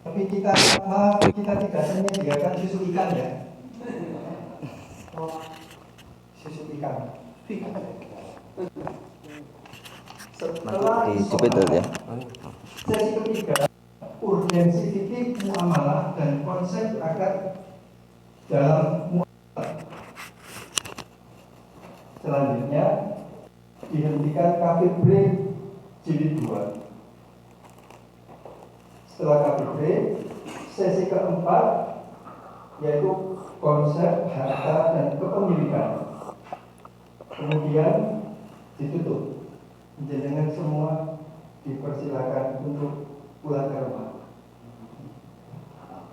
Tapi kita tidak menyediakan susu ikan ya. Oh, susu ikan. Setelah dijepit ya. Sesi ketiga, urgensi titik muamalah dan konsep akad dalam muamalah. Selanjutnya dihentikan kafir break jilid 2. Setelah kafir break, sesi keempat yaitu konsep harta dan kepemilikan. Kemudian ditutup. Jenengan semua dipersilakan untuk pulang ke rumah.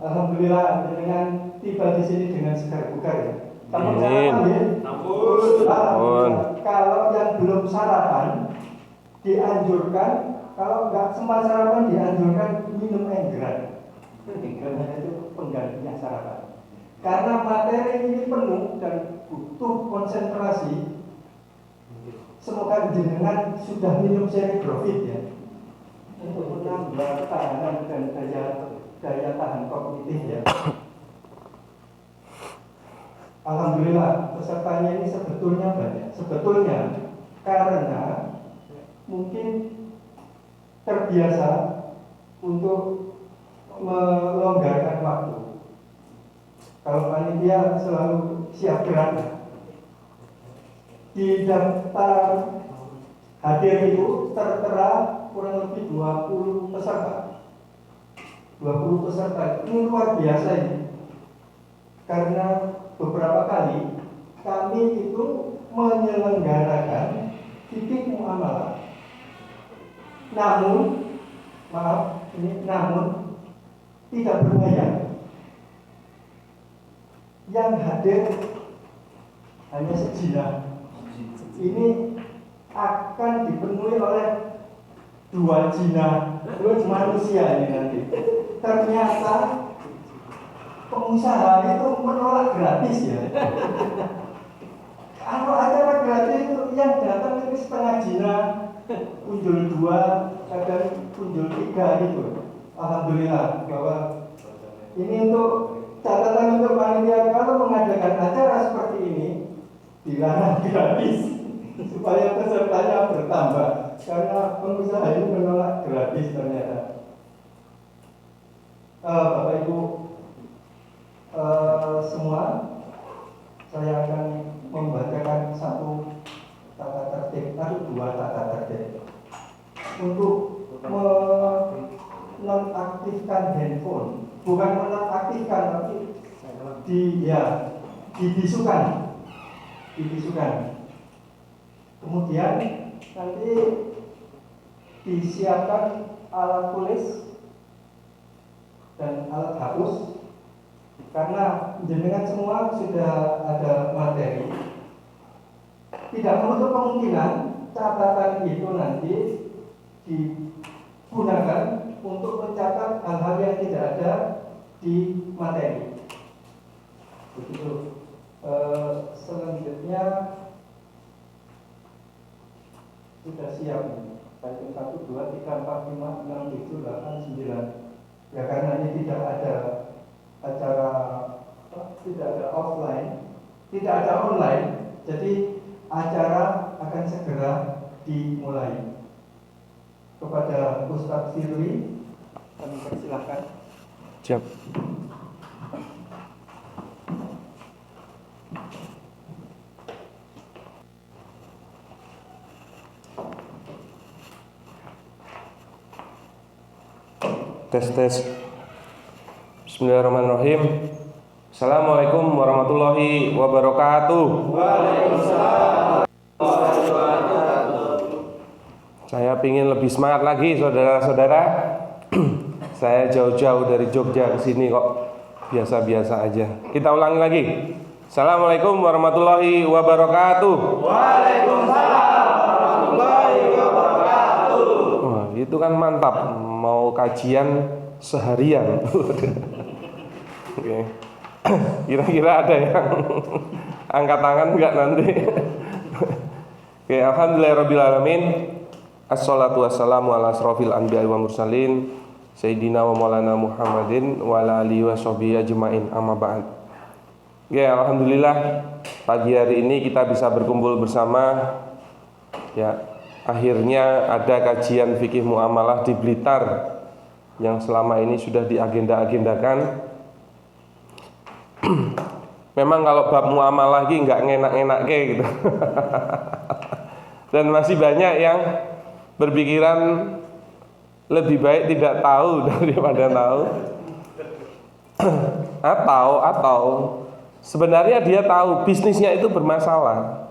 Alhamdulillah jenengan tiba di sini dengan segar bugar ya. Kamu sarapan ya? Kalau yang belum sarapan dianjurkan, kalau nggak sempat sarapan dianjurkan minum enggeran. Enggeran itu penggantinya sarapan. Karena materi ini penuh dan butuh konsentrasi. Semoga jenengan sudah minum Cerebrofit ya, untuk menambah ketahanan dan daya tahan kognitif ya. Alhamdulillah pesertanya ini sebetulnya banyak. Sebetulnya karena mungkin terbiasa untuk melonggarkan waktu. Kalau panitia selalu siap gerak. Di daftar hadir itu tertera kurang lebih 20 peserta. 20 peserta ini luar biasa ini. Karena beberapa kali kami itu menyelenggarakan titik muamalah. Namun tidak berbayar. Yang hadir hanya sejinak. Ini akan dipenuhi oleh 2 jinak manusia ini nanti. Ternyata pengusaha itu menolak gratis ya. Kalau acara gratis itu yang datang itu setengah jinak, kunjul 2, kadang kunjul 3 gitu. Alhamdulillah bahwa ini untuk catatan untuk panitia, kalau mengadakan acara seperti ini dilarang gratis supaya pesertanya bertambah, karena pengusaha ini menolak gratis ternyata. Bapak Ibu semua, saya akan membacakan 1 tata tertib atau 2 tata tertib untuk menonaktifkan handphone, bukan menonaktifkan tapi dibisukan. Kemudian nanti disiapkan alat tulis dan alat hapus, karena jenengan semua sudah ada materi. Tidak menutup kemungkinan catatan itu nanti digunakan untuk mencatat hal-hal yang tidak ada di materi. Begitu. Selanjutnya sudah siap nih. Baik 1, 2, 3, 4, 5, 6, 7, 8, 9. Ya karena ini tidak ada acara, tidak ada offline, tidak ada online, jadi acara akan segera dimulai. Kepada Ustadz Firly kami persilahkan. Siap. Tes. Bismillahirrahmanirrahim. Assalamualaikum warahmatullahi wabarakatuh. Waalaikumsalam warahmatullahi wabarakatuh. Saya ingin lebih semangat lagi, saudara-saudara. Saya jauh-jauh dari Jogja ke sini kok biasa-biasa aja. Kita ulangi lagi. Assalamualaikum warahmatullahi wabarakatuh. Waalaikumsalam warahmatullahi wabarakatuh. Wah, itu kan mantap. Mau kajian seharian. Oke. Kira-kira ada yang angkat tangan enggak nanti? Oke, alhamdulillahirabbil alamin. Assalatu wassalamu ala asrofil anbiya'i wa mursalin Sayyidina wa maulana Muhammadin wa ala alihi wa sahbihi ajma'in, amma ba'd. Ya, alhamdulillah pagi hari ini kita bisa berkumpul bersama. Ya, akhirnya ada kajian fikih muamalah di Blitar yang selama ini sudah diagenda-agendakan. Memang kalau bab muamalah lagi nggak ngenak-enak kayak gitu. Dan masih banyak yang berpikiran lebih baik tidak tahu daripada tahu. Atau sebenarnya dia tahu bisnisnya itu bermasalah,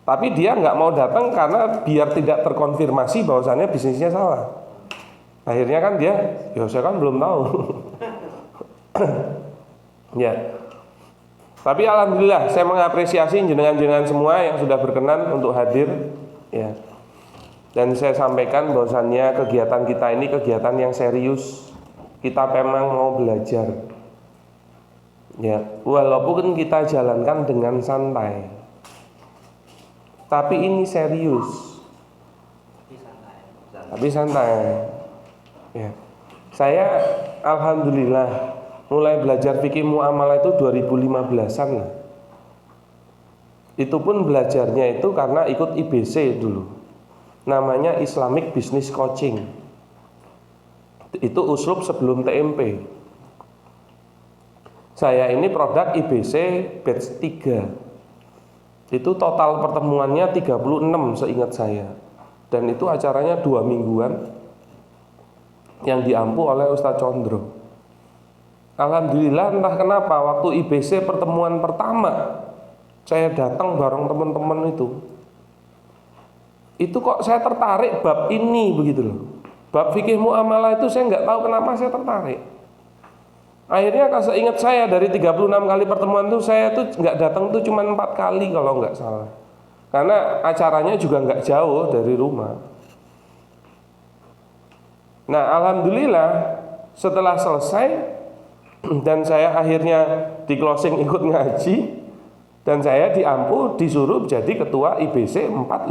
tapi dia nggak mau datang karena biar tidak terkonfirmasi bahwasannya bisnisnya salah. Akhirnya kan dia, ya saya kan belum tahu. Ya. Tapi alhamdulillah saya mengapresiasi jenengan-jenengan semua yang sudah berkenan untuk hadir, ya. Dan saya sampaikan bahwasannya kegiatan kita ini kegiatan yang serius. Kita memang mau belajar. Ya, walaupun kita jalankan dengan santai. Tapi ini serius. Tapi santai. Ya. Saya alhamdulillah mulai belajar fikih muamalah itu 2015-an lah. Itu pun belajarnya itu karena ikut IBC dulu. Namanya Islamic Business Coaching. Itu uslub sebelum TMP. Saya ini produk IBC batch 3. Itu total pertemuannya 36 seingat saya. Dan itu acaranya 2 mingguan yang diampu oleh Ustadz Condro. Alhamdulillah entah kenapa waktu IBC pertemuan pertama saya datang bareng teman-teman itu kok saya tertarik bab ini begitu loh. Bab fikih muamalah itu saya nggak tahu kenapa saya tertarik. Akhirnya kalau ingat saya dari 36 kali pertemuan itu saya tuh nggak datang tuh cuma 4 kali kalau nggak salah. Karena acaranya juga nggak jauh dari rumah. Nah alhamdulillah setelah selesai dan saya akhirnya di closing ikut ngaji. Dan saya diampu disuruh jadi ketua IBC 456.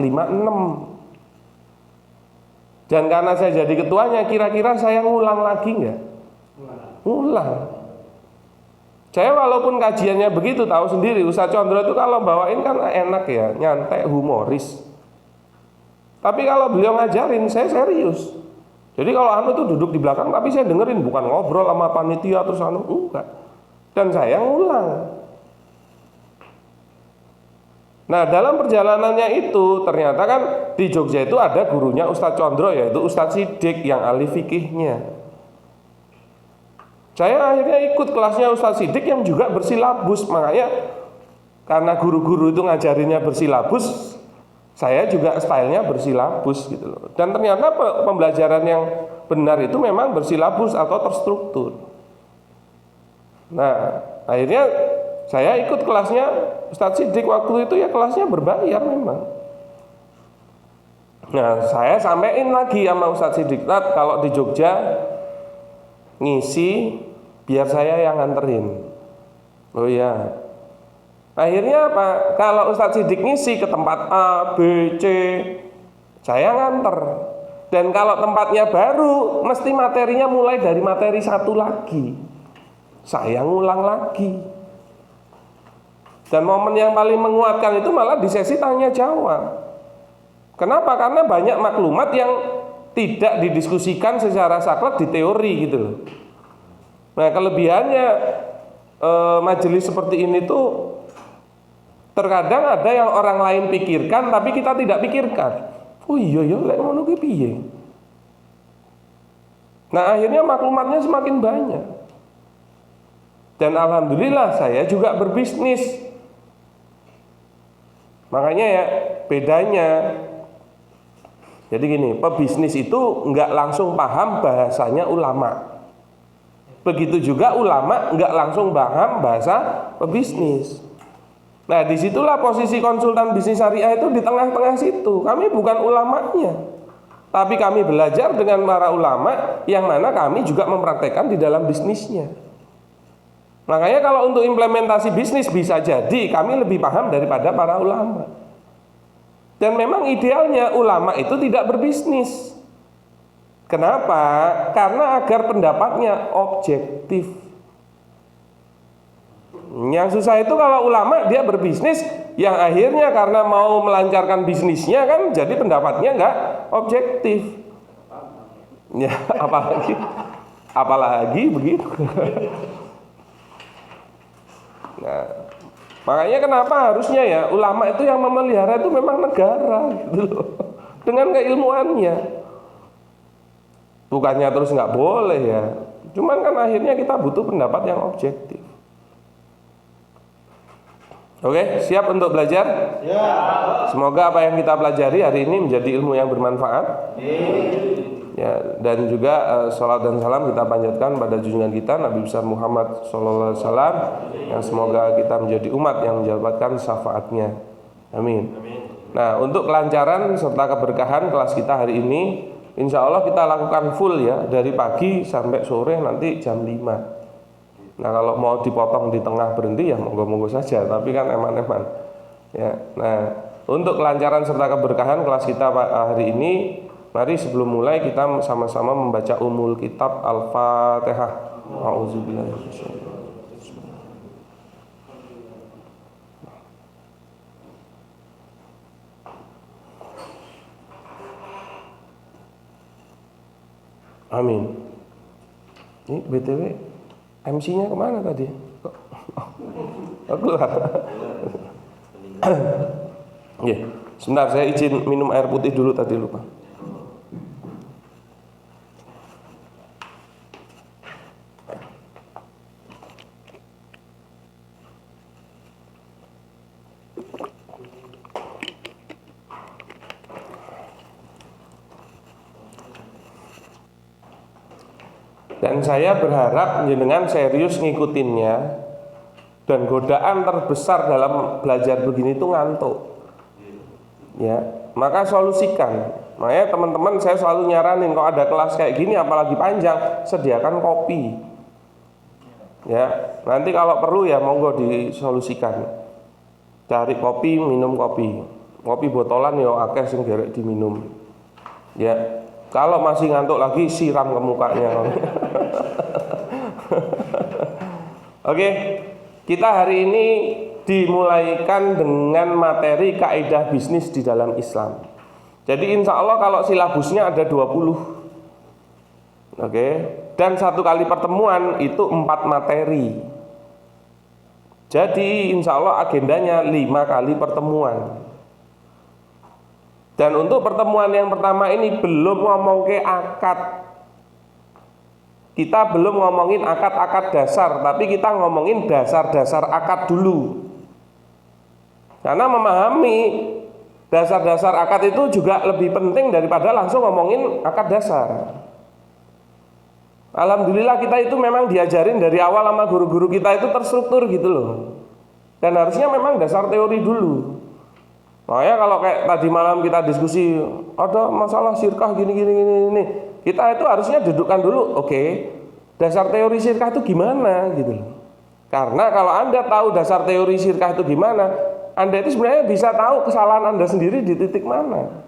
Dan karena saya jadi ketuanya, kira-kira saya ngulang lagi enggak? Ngulang. Saya walaupun kajiannya begitu, tahu sendiri Ustadz Condro itu kalau bawain kan enak ya, nyantai, humoris. Tapi kalau beliau ngajarin, saya serius. Jadi kalau anu tuh duduk di belakang, tapi saya dengerin, bukan ngobrol sama panitia terus anu, enggak. Dan saya ngulang. Nah dalam perjalanannya itu ternyata kan di Jogja itu ada gurunya Ustadz Condro, yaitu Ustadz Siddiq yang ahli fikihnya. Saya akhirnya ikut kelasnya Ustadz Siddiq yang juga bersilabus. Makanya karena guru-guru itu ngajarinnya bersilabus, saya juga stylenya bersilabus gitu loh. Dan ternyata pembelajaran yang benar itu memang bersilabus atau terstruktur. Nah akhirnya saya ikut kelasnya Ustadz Siddiq waktu itu ya kelasnya berbayar memang. Nah saya sampein lagi sama Ustadz Siddiq, kalau di Jogja ngisi biar saya yang nganterin. Oh iya. Akhirnya apa? Kalau Ustadz Siddiq ngisi ke tempat A, B, C, saya nganter. Dan kalau tempatnya baru, mesti materinya mulai dari materi 1 lagi. Saya ngulang lagi. Dan momen yang paling menguatkan itu malah di sesi tanya jawab. Kenapa? Karena banyak maklumat yang tidak didiskusikan secara saklek di teori gitu loh. Nah kelebihannya majelis seperti ini tuh terkadang ada yang orang lain pikirkan tapi kita tidak pikirkan. Oh iya ya, lek ngono ki piye? Nah akhirnya maklumatnya semakin banyak. Dan alhamdulillah saya juga berbisnis. Makanya ya bedanya. Jadi gini, pebisnis itu nggak langsung paham bahasanya ulama. Begitu juga ulama nggak langsung paham bahasa pebisnis. Nah disitulah posisi konsultan bisnis syariah itu di tengah-tengah situ. Kami bukan ulamanya, tapi kami belajar dengan para ulama yang mana kami juga mempraktekkan di dalam bisnisnya. Makanya kalau untuk implementasi bisnis bisa jadi kami lebih paham daripada para ulama. Dan memang idealnya ulama itu tidak berbisnis. Kenapa? Karena agar pendapatnya objektif. Yang susah itu kalau ulama dia berbisnis yang akhirnya karena mau melancarkan bisnisnya kan jadi pendapatnya nggak objektif. Ya, apalagi begitu. Nah, makanya kenapa harusnya ya ulama itu yang memelihara itu memang negara gitu loh. Dengan keilmuannya. Bukannya terus nggak boleh ya. Cuman kan akhirnya kita butuh pendapat yang objektif. Oke, siap untuk belajar? Ya. Semoga apa yang kita pelajari hari ini menjadi ilmu yang bermanfaat. Ya, dan juga salat dan salam kita panjatkan pada junjungan kita Nabi besar Muhammad sallallahu alaihi wasallam yang semoga kita menjadi umat yang mendapatkan syafaatnya. Amin. Nah, untuk kelancaran serta keberkahan kelas kita hari ini, insya Allah kita lakukan full ya dari pagi sampai sore nanti jam 5. Nah, kalau mau dipotong di tengah berhenti ya monggo-monggo saja, tapi kan eman-eman. Ya. Nah, untuk kelancaran serta keberkahan kelas kita hari ini, mari sebelum mulai kita sama-sama membaca umul kitab Al-Fatihah. A'udzubillahi minasyaitonir rajim. Amin. Ini BTW MC-nya kemana tadi? Kok keluar? Ya, sebentar saya izin minum air putih dulu tadi lupa. Dan saya berharap jenengan serius ngikutinnya. Dan godaan terbesar dalam belajar begini itu ngantuk. Ya, maka solusikan. Makanya teman-teman saya selalu nyaranin kalau ada kelas kayak gini apalagi panjang, sediakan kopi. Ya, nanti kalau perlu ya monggo disolusikan. Cari kopi, minum kopi. Kopi botolan ya akeh sing derek diminum. Ya, kalau masih ngantuk lagi siram ke mukanya. Oke, kita hari ini dimulaikan dengan materi kaidah bisnis di dalam Islam. Jadi insya Allah kalau silabusnya ada 20. Oke, dan satu kali pertemuan itu 4 materi. Jadi insya Allah agendanya 5 kali pertemuan. Dan untuk pertemuan yang pertama ini belum ngomong ke akad. Kita belum ngomongin akad-akad dasar, tapi kita ngomongin dasar-dasar akad dulu. Karena memahami dasar-dasar akad itu juga lebih penting daripada langsung ngomongin akad dasar. Alhamdulillah kita itu memang diajarin dari awal sama guru-guru kita itu terstruktur gitu loh. Dan harusnya memang dasar teori dulu. Makanya kalau kayak tadi malam kita diskusi ada masalah syirkah gini. Kita itu harusnya dudukkan dulu, oke, dasar teori syirkah itu gimana gitu loh. Karena kalau Anda tahu dasar teori syirkah itu gimana, Anda itu sebenarnya bisa tahu kesalahan Anda sendiri di titik mana.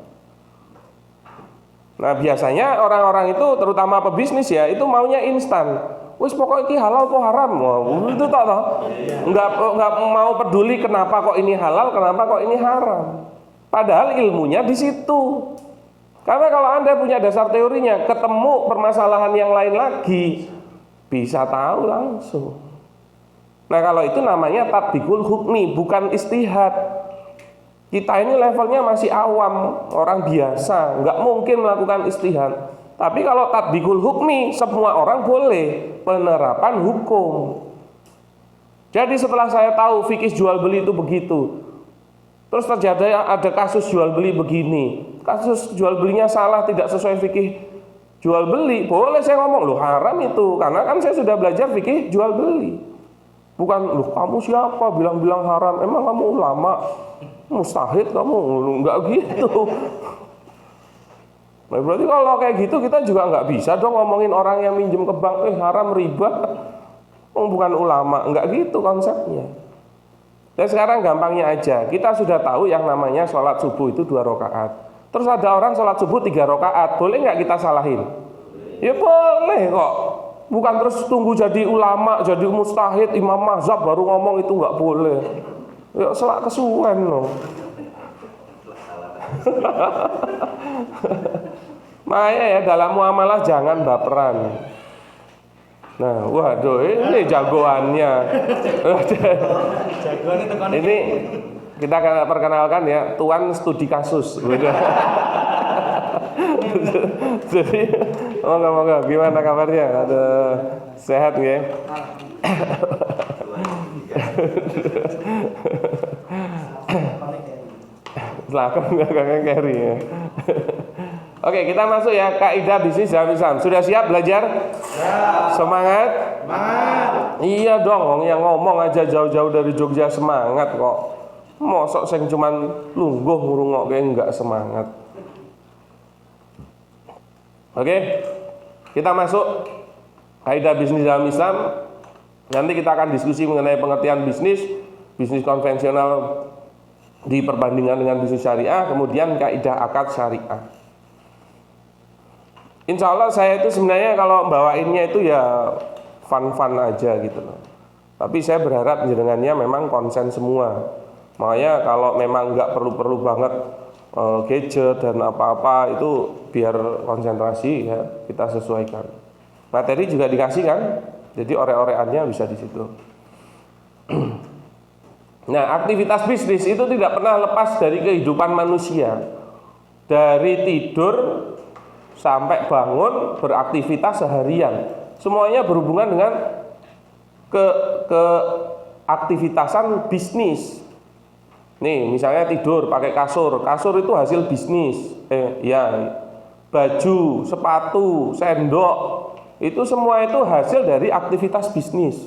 Nah biasanya orang-orang itu terutama pebisnis ya itu maunya instan. Wis pokoknya ini halal kok haram. Wah, itu tak tahu. Enggak mau peduli kenapa kok ini halal, kenapa kok ini haram. Padahal ilmunya di situ. Karena kalau Anda punya dasar teorinya, ketemu permasalahan yang lain lagi, bisa tahu langsung. Nah kalau itu namanya tatbikul hukmi, bukan istihad. Kita ini levelnya masih awam, orang biasa, nggak mungkin melakukan istihad. Tapi kalau tatbikul hukmi, semua orang boleh penerapan hukum. Jadi setelah saya tahu fikih jual beli itu begitu, terus terjadi ada kasus jual beli begini, kasus jual belinya salah, tidak sesuai fikih jual beli, boleh saya ngomong, loh haram itu, karena kan saya sudah belajar fikih jual beli. Bukan, loh kamu siapa bilang-bilang haram, emang kamu ulama, mustahid kamu, enggak gitu. Nah berarti kalau kayak gitu kita juga nggak bisa dong ngomongin orang yang minjem ke bank, haram riba, bukan ulama, nggak gitu konsepnya. Dan sekarang gampangnya aja, kita sudah tahu yang namanya sholat subuh itu 2 rakaat. Terus ada orang sholat subuh 3 rakaat, boleh nggak kita salahin? Ya boleh kok. Bukan terus tunggu jadi ulama, jadi mustahid, imam mazhab baru ngomong, itu nggak boleh. Ya selak kesuwen loh. Makanya ya dalam muamalah jangan baperan. Nah, waduh, ini jagoannya. Ini kita akan perkenalkan ya, Tuan studi kasus. Jadi, moga-moga gimana kabarnya? Ada sehat ya? Selakon nggak carry ya. Oke, kita masuk ya, kaidah bisnis dalam Islam. Sudah siap belajar? Ya. Semangat? Semangat. Iya dong, yang ngomong aja jauh-jauh dari Jogja semangat kok. Mosok sing cuman lungguh ngrungokke enggak semangat. Oke. Kita masuk kaidah bisnis dalam Islam. Nanti kita akan diskusi mengenai pengertian bisnis konvensional di perbandingan dengan bisnis syariah, kemudian kaidah akad syariah. Insya Allah saya itu sebenarnya kalau bawainnya itu ya fun-fun aja gitu loh. Tapi saya berharap jenengannya memang konsen semua. Makanya kalau memang nggak perlu-perlu banget gadget dan apa-apa itu biar konsentrasi ya kita sesuaikan. Materi juga dikasih kan, jadi ore-oreannya bisa di situ. Nah, aktivitas bisnis itu tidak pernah lepas dari kehidupan manusia. Dari tidur sampai bangun beraktivitas seharian, semuanya berhubungan dengan aktivitasan bisnis. Nih, misalnya tidur pakai kasur itu hasil bisnis. Baju, sepatu, sendok, itu semua itu hasil dari aktivitas bisnis.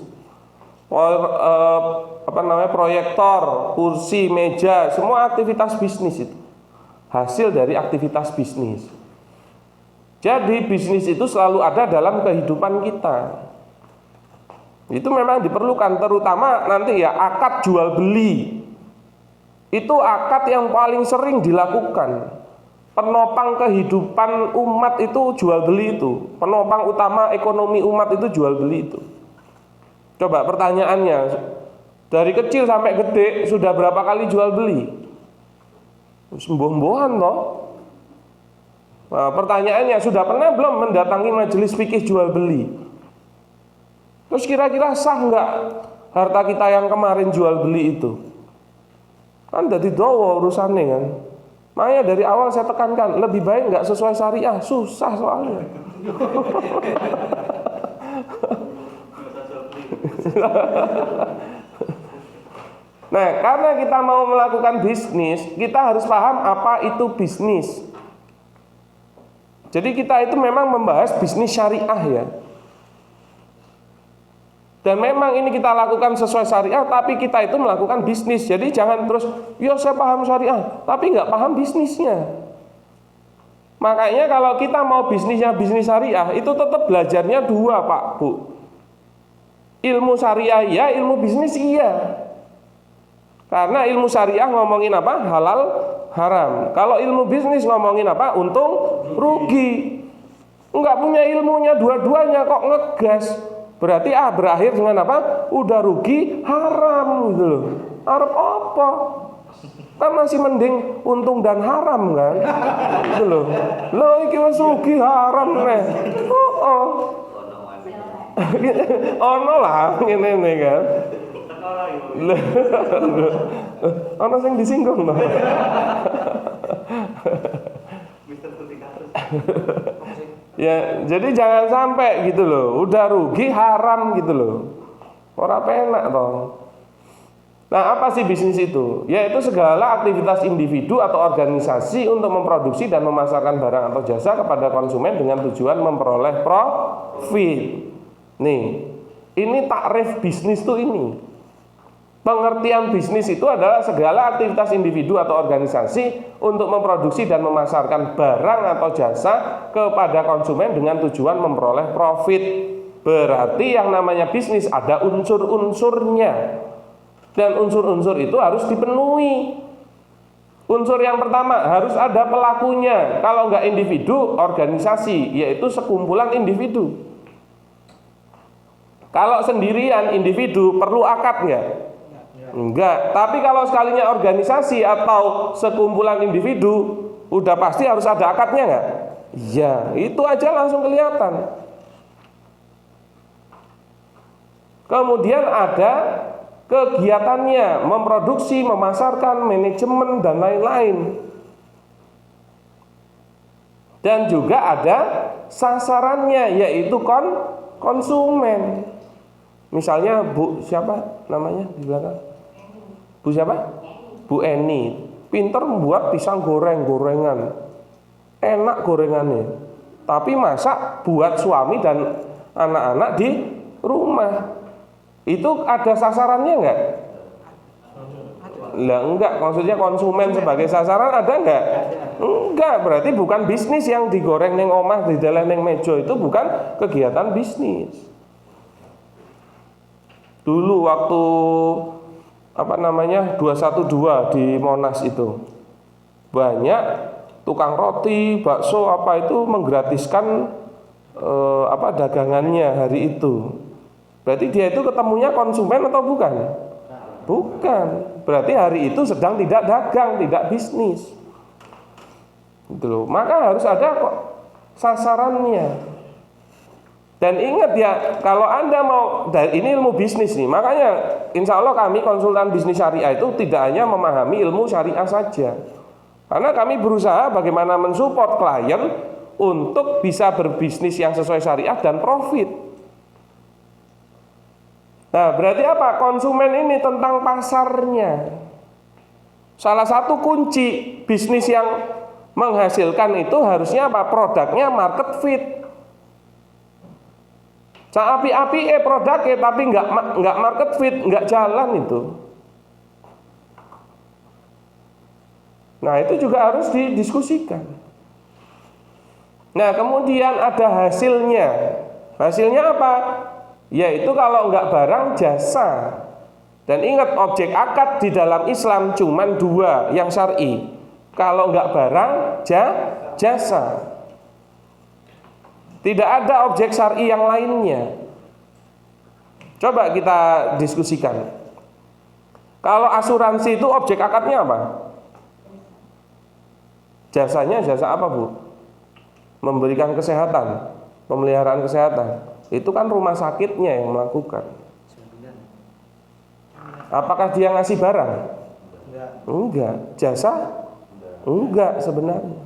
Proyektor, kursi, meja, semua aktivitas bisnis itu hasil dari aktivitas bisnis. Jadi bisnis itu selalu ada dalam kehidupan kita. Itu memang diperlukan, terutama nanti ya akad jual beli. Itu akad yang paling sering dilakukan. Penopang kehidupan umat itu jual beli itu. Penopang utama ekonomi umat itu jual beli itu. Coba pertanyaannya, dari kecil sampai gede sudah berapa kali jual beli? Sembuh-sembuhan toh. Nah, pertanyaannya, sudah pernah belum mendatangi majelis fikih jual beli? Terus kira-kira sah nggak harta kita yang kemarin jual beli itu? Kan jadi dowo urusannya kan. Makanya dari awal saya tekankan, lebih baik nggak sesuai syariah, susah soalnya. Nah, karena kita mau melakukan bisnis, kita harus paham apa itu bisnis. Jadi kita itu memang membahas bisnis syariah ya. Dan memang ini kita lakukan sesuai syariah, tapi kita itu melakukan bisnis. Jadi jangan terus, ya saya paham syariah, tapi nggak paham bisnisnya. Makanya kalau kita mau bisnisnya bisnis syariah, itu tetap belajarnya dua Pak, Bu. Ilmu syariah iya, ilmu bisnis iya. Karena ilmu syariah ngomongin apa? Halal, haram. Kalau ilmu bisnis ngomongin apa? Untung, rugi. Enggak punya ilmunya dua-duanya kok ngegas. Berarti berakhir dengan apa? Udah rugi, haram gitu loh. Arep apa? Kan masih mending untung dan haram kan? Gitu loh. Loh iki wis rugi haram neh. Ono lah ngene kan. Ono sing disinggung loh. Ya, jadi jangan sampai gitu loh, udah rugi haram gitu loh. Ora penak toh. Nah, apa sih bisnis itu? Yaitu segala aktivitas individu atau organisasi untuk memproduksi dan memasarkan barang atau jasa kepada konsumen dengan tujuan memperoleh profit. Nih, ini takrif bisnis tuh ini. Pengertian bisnis itu adalah segala aktivitas individu atau organisasi untuk memproduksi dan memasarkan barang atau jasa kepada konsumen dengan tujuan memperoleh profit. Berarti yang namanya bisnis ada unsur-unsurnya. Dan unsur-unsur itu harus dipenuhi. Unsur yang pertama, harus ada pelakunya. Kalau nggak individu, organisasi, yaitu sekumpulan individu. Kalau sendirian individu, perlu akad nggak? Enggak. Tapi kalau sekalinya organisasi atau sekumpulan individu, udah pasti harus ada akadnya nggak? Iya, itu aja langsung kelihatan. Kemudian ada kegiatannya, memproduksi, memasarkan, manajemen, dan lain-lain. Dan juga ada sasarannya, yaitu konsumen. Misalnya Bu siapa namanya di belakang? Bu siapa? Bu Eni. Pinter membuat pisang gorengan. Enak gorengannya. Tapi masak buat suami dan anak-anak di rumah. Itu ada sasarannya enggak? Lah enggak, maksudnya konsumen sebagai sasaran ada enggak? Enggak, berarti bukan bisnis yang digoreng neng omah di dalam neng mejo, itu bukan kegiatan bisnis. Dulu waktu 212 di Monas itu banyak tukang roti, bakso itu menggratiskan dagangannya hari itu. Berarti dia itu ketemunya konsumen atau bukan? Bukan. Berarti hari itu sedang tidak dagang, tidak bisnis. Gitu loh. Maka harus ada sasarannya. Dan ingat ya, kalau Anda mau, ini ilmu bisnis nih, makanya insya Allah kami konsultan bisnis syariah itu tidak hanya memahami ilmu syariah saja. Karena kami berusaha bagaimana mensupport klien untuk bisa berbisnis yang sesuai syariah dan profit. Nah, berarti apa? Konsumen ini tentang pasarnya. Salah satu kunci bisnis yang menghasilkan itu harusnya apa? Produknya market fit. Api-api produknya tapi nggak market fit, nggak jalan itu. Nah, itu juga harus didiskusikan. Nah, kemudian ada hasilnya. Hasilnya apa? Yaitu kalau enggak barang, jasa. Dan ingat, objek akad di dalam Islam cuman 2 yang syar'i. Kalau enggak barang, jasa. Tidak ada objek syar'i yang lainnya. Coba kita diskusikan. Kalau asuransi itu objek akadnya apa? Jasanya jasa apa, Bu? Memberikan kesehatan, pemeliharaan kesehatan. Itu kan rumah sakitnya yang melakukan. Apakah dia ngasih barang? Enggak. Jasa? Enggak sebenarnya.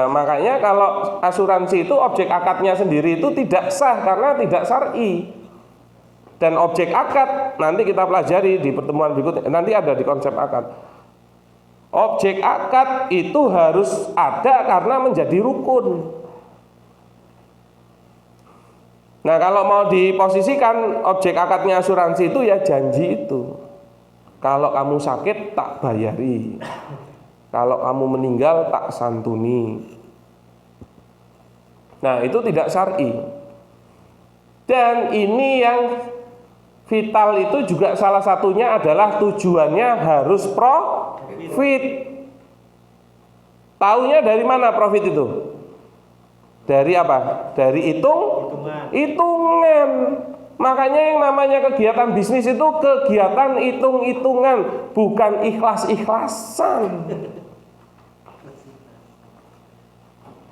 Makanya kalau asuransi itu objek akadnya sendiri itu tidak sah karena tidak syar'i. Dan objek akad nanti kita pelajari di pertemuan berikutnya. Nanti ada di konsep akad. Objek akad itu harus ada karena menjadi rukun. Nah, kalau mau diposisikan objek akadnya asuransi itu ya janji itu. Kalau kamu sakit tak bayari. Kalau kamu meninggal tak santuni. Nah, itu tidak syar'i. Dan ini yang vital itu juga salah satunya adalah tujuannya harus profit. Taunya dari mana profit itu? Dari apa? Dari hitungan. Makanya yang namanya kegiatan bisnis itu kegiatan hitung-hitungan, bukan ikhlas-ikhlasan.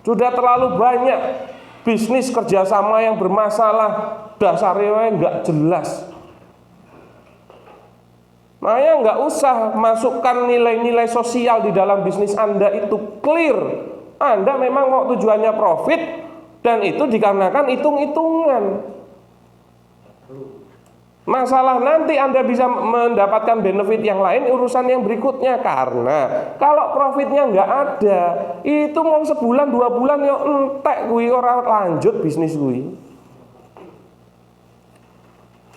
Sudah terlalu banyak bisnis kerjasama yang bermasalah, dasarnya nggak jelas. Makanya nggak usah masukkan nilai-nilai sosial di dalam bisnis Anda, itu clear. Anda memang mau tujuannya profit, dan itu dikarenakan hitung-hitungan. Masalah nanti Anda bisa mendapatkan benefit yang lain, urusan yang berikutnya. Karena kalau profitnya nggak ada, itu mau sebulan 2 bulan ya entek kuwi ora lanjut bisnis kuwi.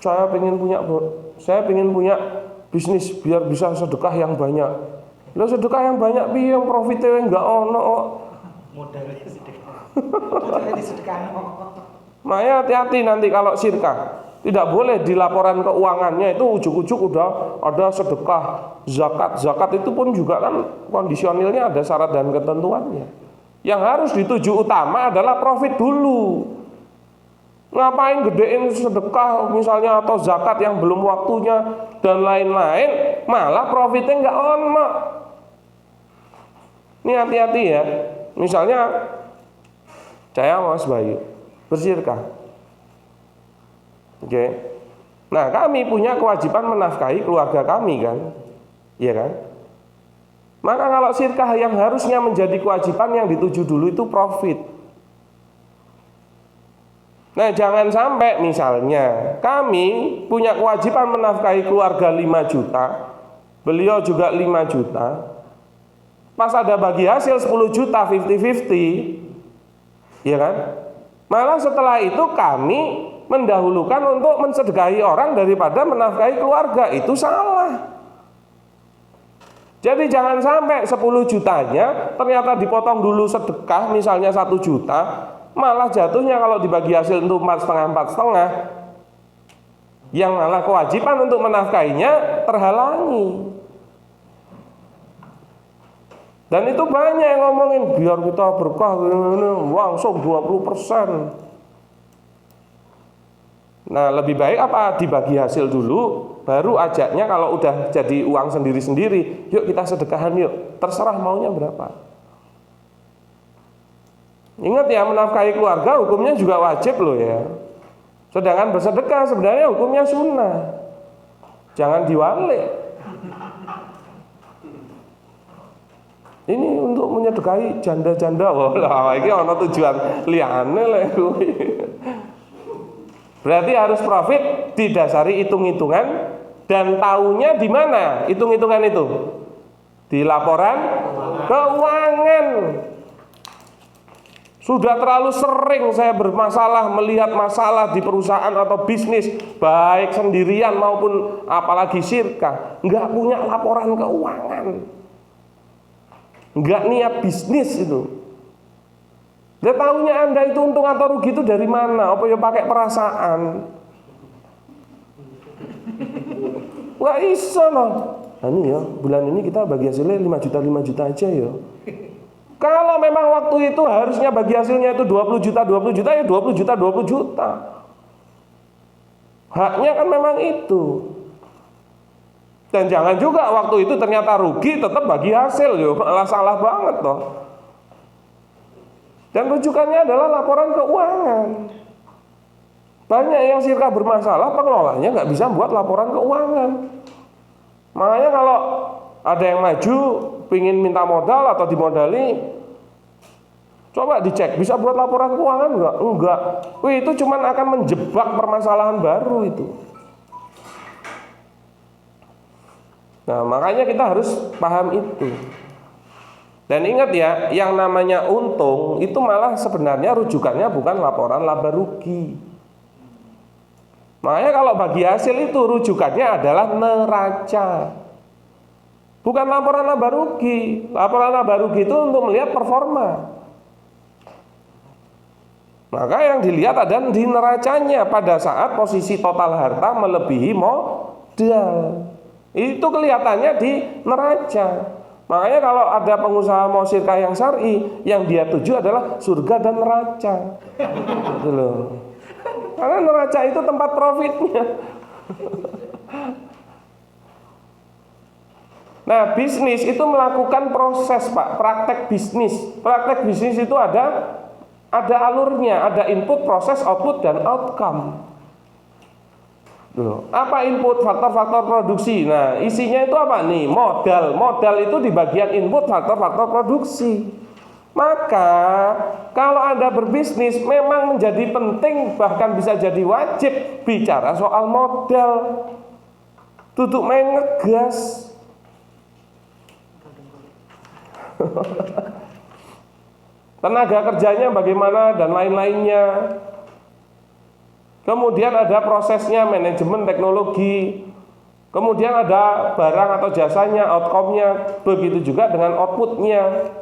Saya pengen punya bisnis biar bisa sedekah yang banyak. Lah sedekah yang banyak piye yang profitnya enggak ono kok. Modalnya sedekah. Makanya hati-hati nanti kalau sedekah. Tidak boleh di laporan keuangannya itu ujuk-ujuk udah ada sedekah, zakat. Zakat itu pun juga kan kondisionalnya ada syarat dan ketentuannya. Yang harus dituju utama adalah profit dulu. Ngapain gedein sedekah misalnya atau zakat yang belum waktunya dan lain-lain, malah profitnya nggak ono. Ini hati-hati ya. Misalnya saya Mas Bayu bersedekah. Oke. Nah, kami punya kewajiban menafkahi keluarga kami kan. Iya kan? Maka kalau sedekah yang harusnya menjadi kewajiban yang dituju dulu itu profit. Nah, jangan sampai misalnya kami punya kewajiban menafkahi keluarga 5 juta, beliau juga 5 juta. Pas ada bagi hasil 10 juta 50-50, ya kan? Malah setelah itu kami mendahulukan untuk mensedekahi orang daripada menafkahi keluarga, itu salah. Jadi jangan sampai 10 jutanya ternyata dipotong dulu sedekah misalnya 1 juta, malah jatuhnya kalau dibagi hasil untuk 4,5, yang malah kewajiban untuk menafkahinya terhalangi. Dan itu banyak yang ngomongin biar kita berkah langsung 20%. Nah, lebih baik apa? Dibagi hasil dulu, baru ajaknya kalau udah jadi uang sendiri-sendiri, yuk kita sedekahan yuk, terserah maunya berapa. Ingat ya, menafkahi keluarga hukumnya juga wajib loh ya. Sedangkan bersedekah sebenarnya hukumnya sunnah. Jangan diwalik. Ini untuk menyedekahi janda-janda. Wah, ini ono tujuan liyane lek kuwi. Berarti harus profit didasari hitung-hitungan dan tahunya di mana hitung-hitungan itu? Di laporan keuangan. Sudah terlalu sering saya bermasalah melihat masalah di perusahaan atau bisnis, baik sendirian maupun apalagi syirkah, enggak punya laporan keuangan. Enggak niat bisnis itu. Dia tahunya Anda itu untung atau rugi itu dari mana? Apa ya pakai perasaan? Enggak iso loh. Nah ini ya, bulan ini kita bagi hasilnya 5 juta aja ya. Kalau memang waktu itu harusnya bagi hasilnya itu 20 juta ya 20 juta. Haknya kan memang itu. Dan jangan juga waktu itu ternyata rugi tetap bagi hasil, yo malah salah banget toh. Dan rujukannya adalah laporan keuangan. Banyak yang syirkah bermasalah, pengelolanya nggak bisa buat laporan keuangan. Makanya kalau ada yang maju, pingin minta modal atau dimodali, coba dicek, bisa buat laporan keuangan nggak? Enggak. Wih, itu cuman akan menjebak permasalahan baru itu. Nah, makanya kita harus paham itu. Dan ingat ya, yang namanya untung itu malah sebenarnya rujukannya bukan laporan laba rugi. Makanya kalau bagi hasil itu rujukannya adalah neraca. Bukan laporan laba rugi. Laporan laba rugi itu untuk melihat performa. Maka yang dilihat adalah di neracanya pada saat posisi total harta melebihi modal. Itu kelihatannya di neraca. Makanya kalau ada pengusaha mau syirkah yang syar'i, yang dia tuju adalah surga dan neraca. Gitu loh. Karena neraca itu tempat profitnya. Nah, bisnis itu melakukan proses, Pak, praktek bisnis. Praktek bisnis itu ada alurnya, ada input, proses, output, dan outcome. Apa input, faktor-faktor produksi? Nah, isinya itu apa nih? Modal. Modal itu di bagian input, faktor-faktor produksi. Maka kalau Anda berbisnis memang menjadi penting, bahkan bisa jadi wajib bicara soal modal. Duduk main ngegas. Tenaga kerjanya bagaimana dan lain-lainnya. Kemudian ada prosesnya, manajemen teknologi. Kemudian ada barang atau jasanya, outcome-nya. Begitu juga dengan output-nya.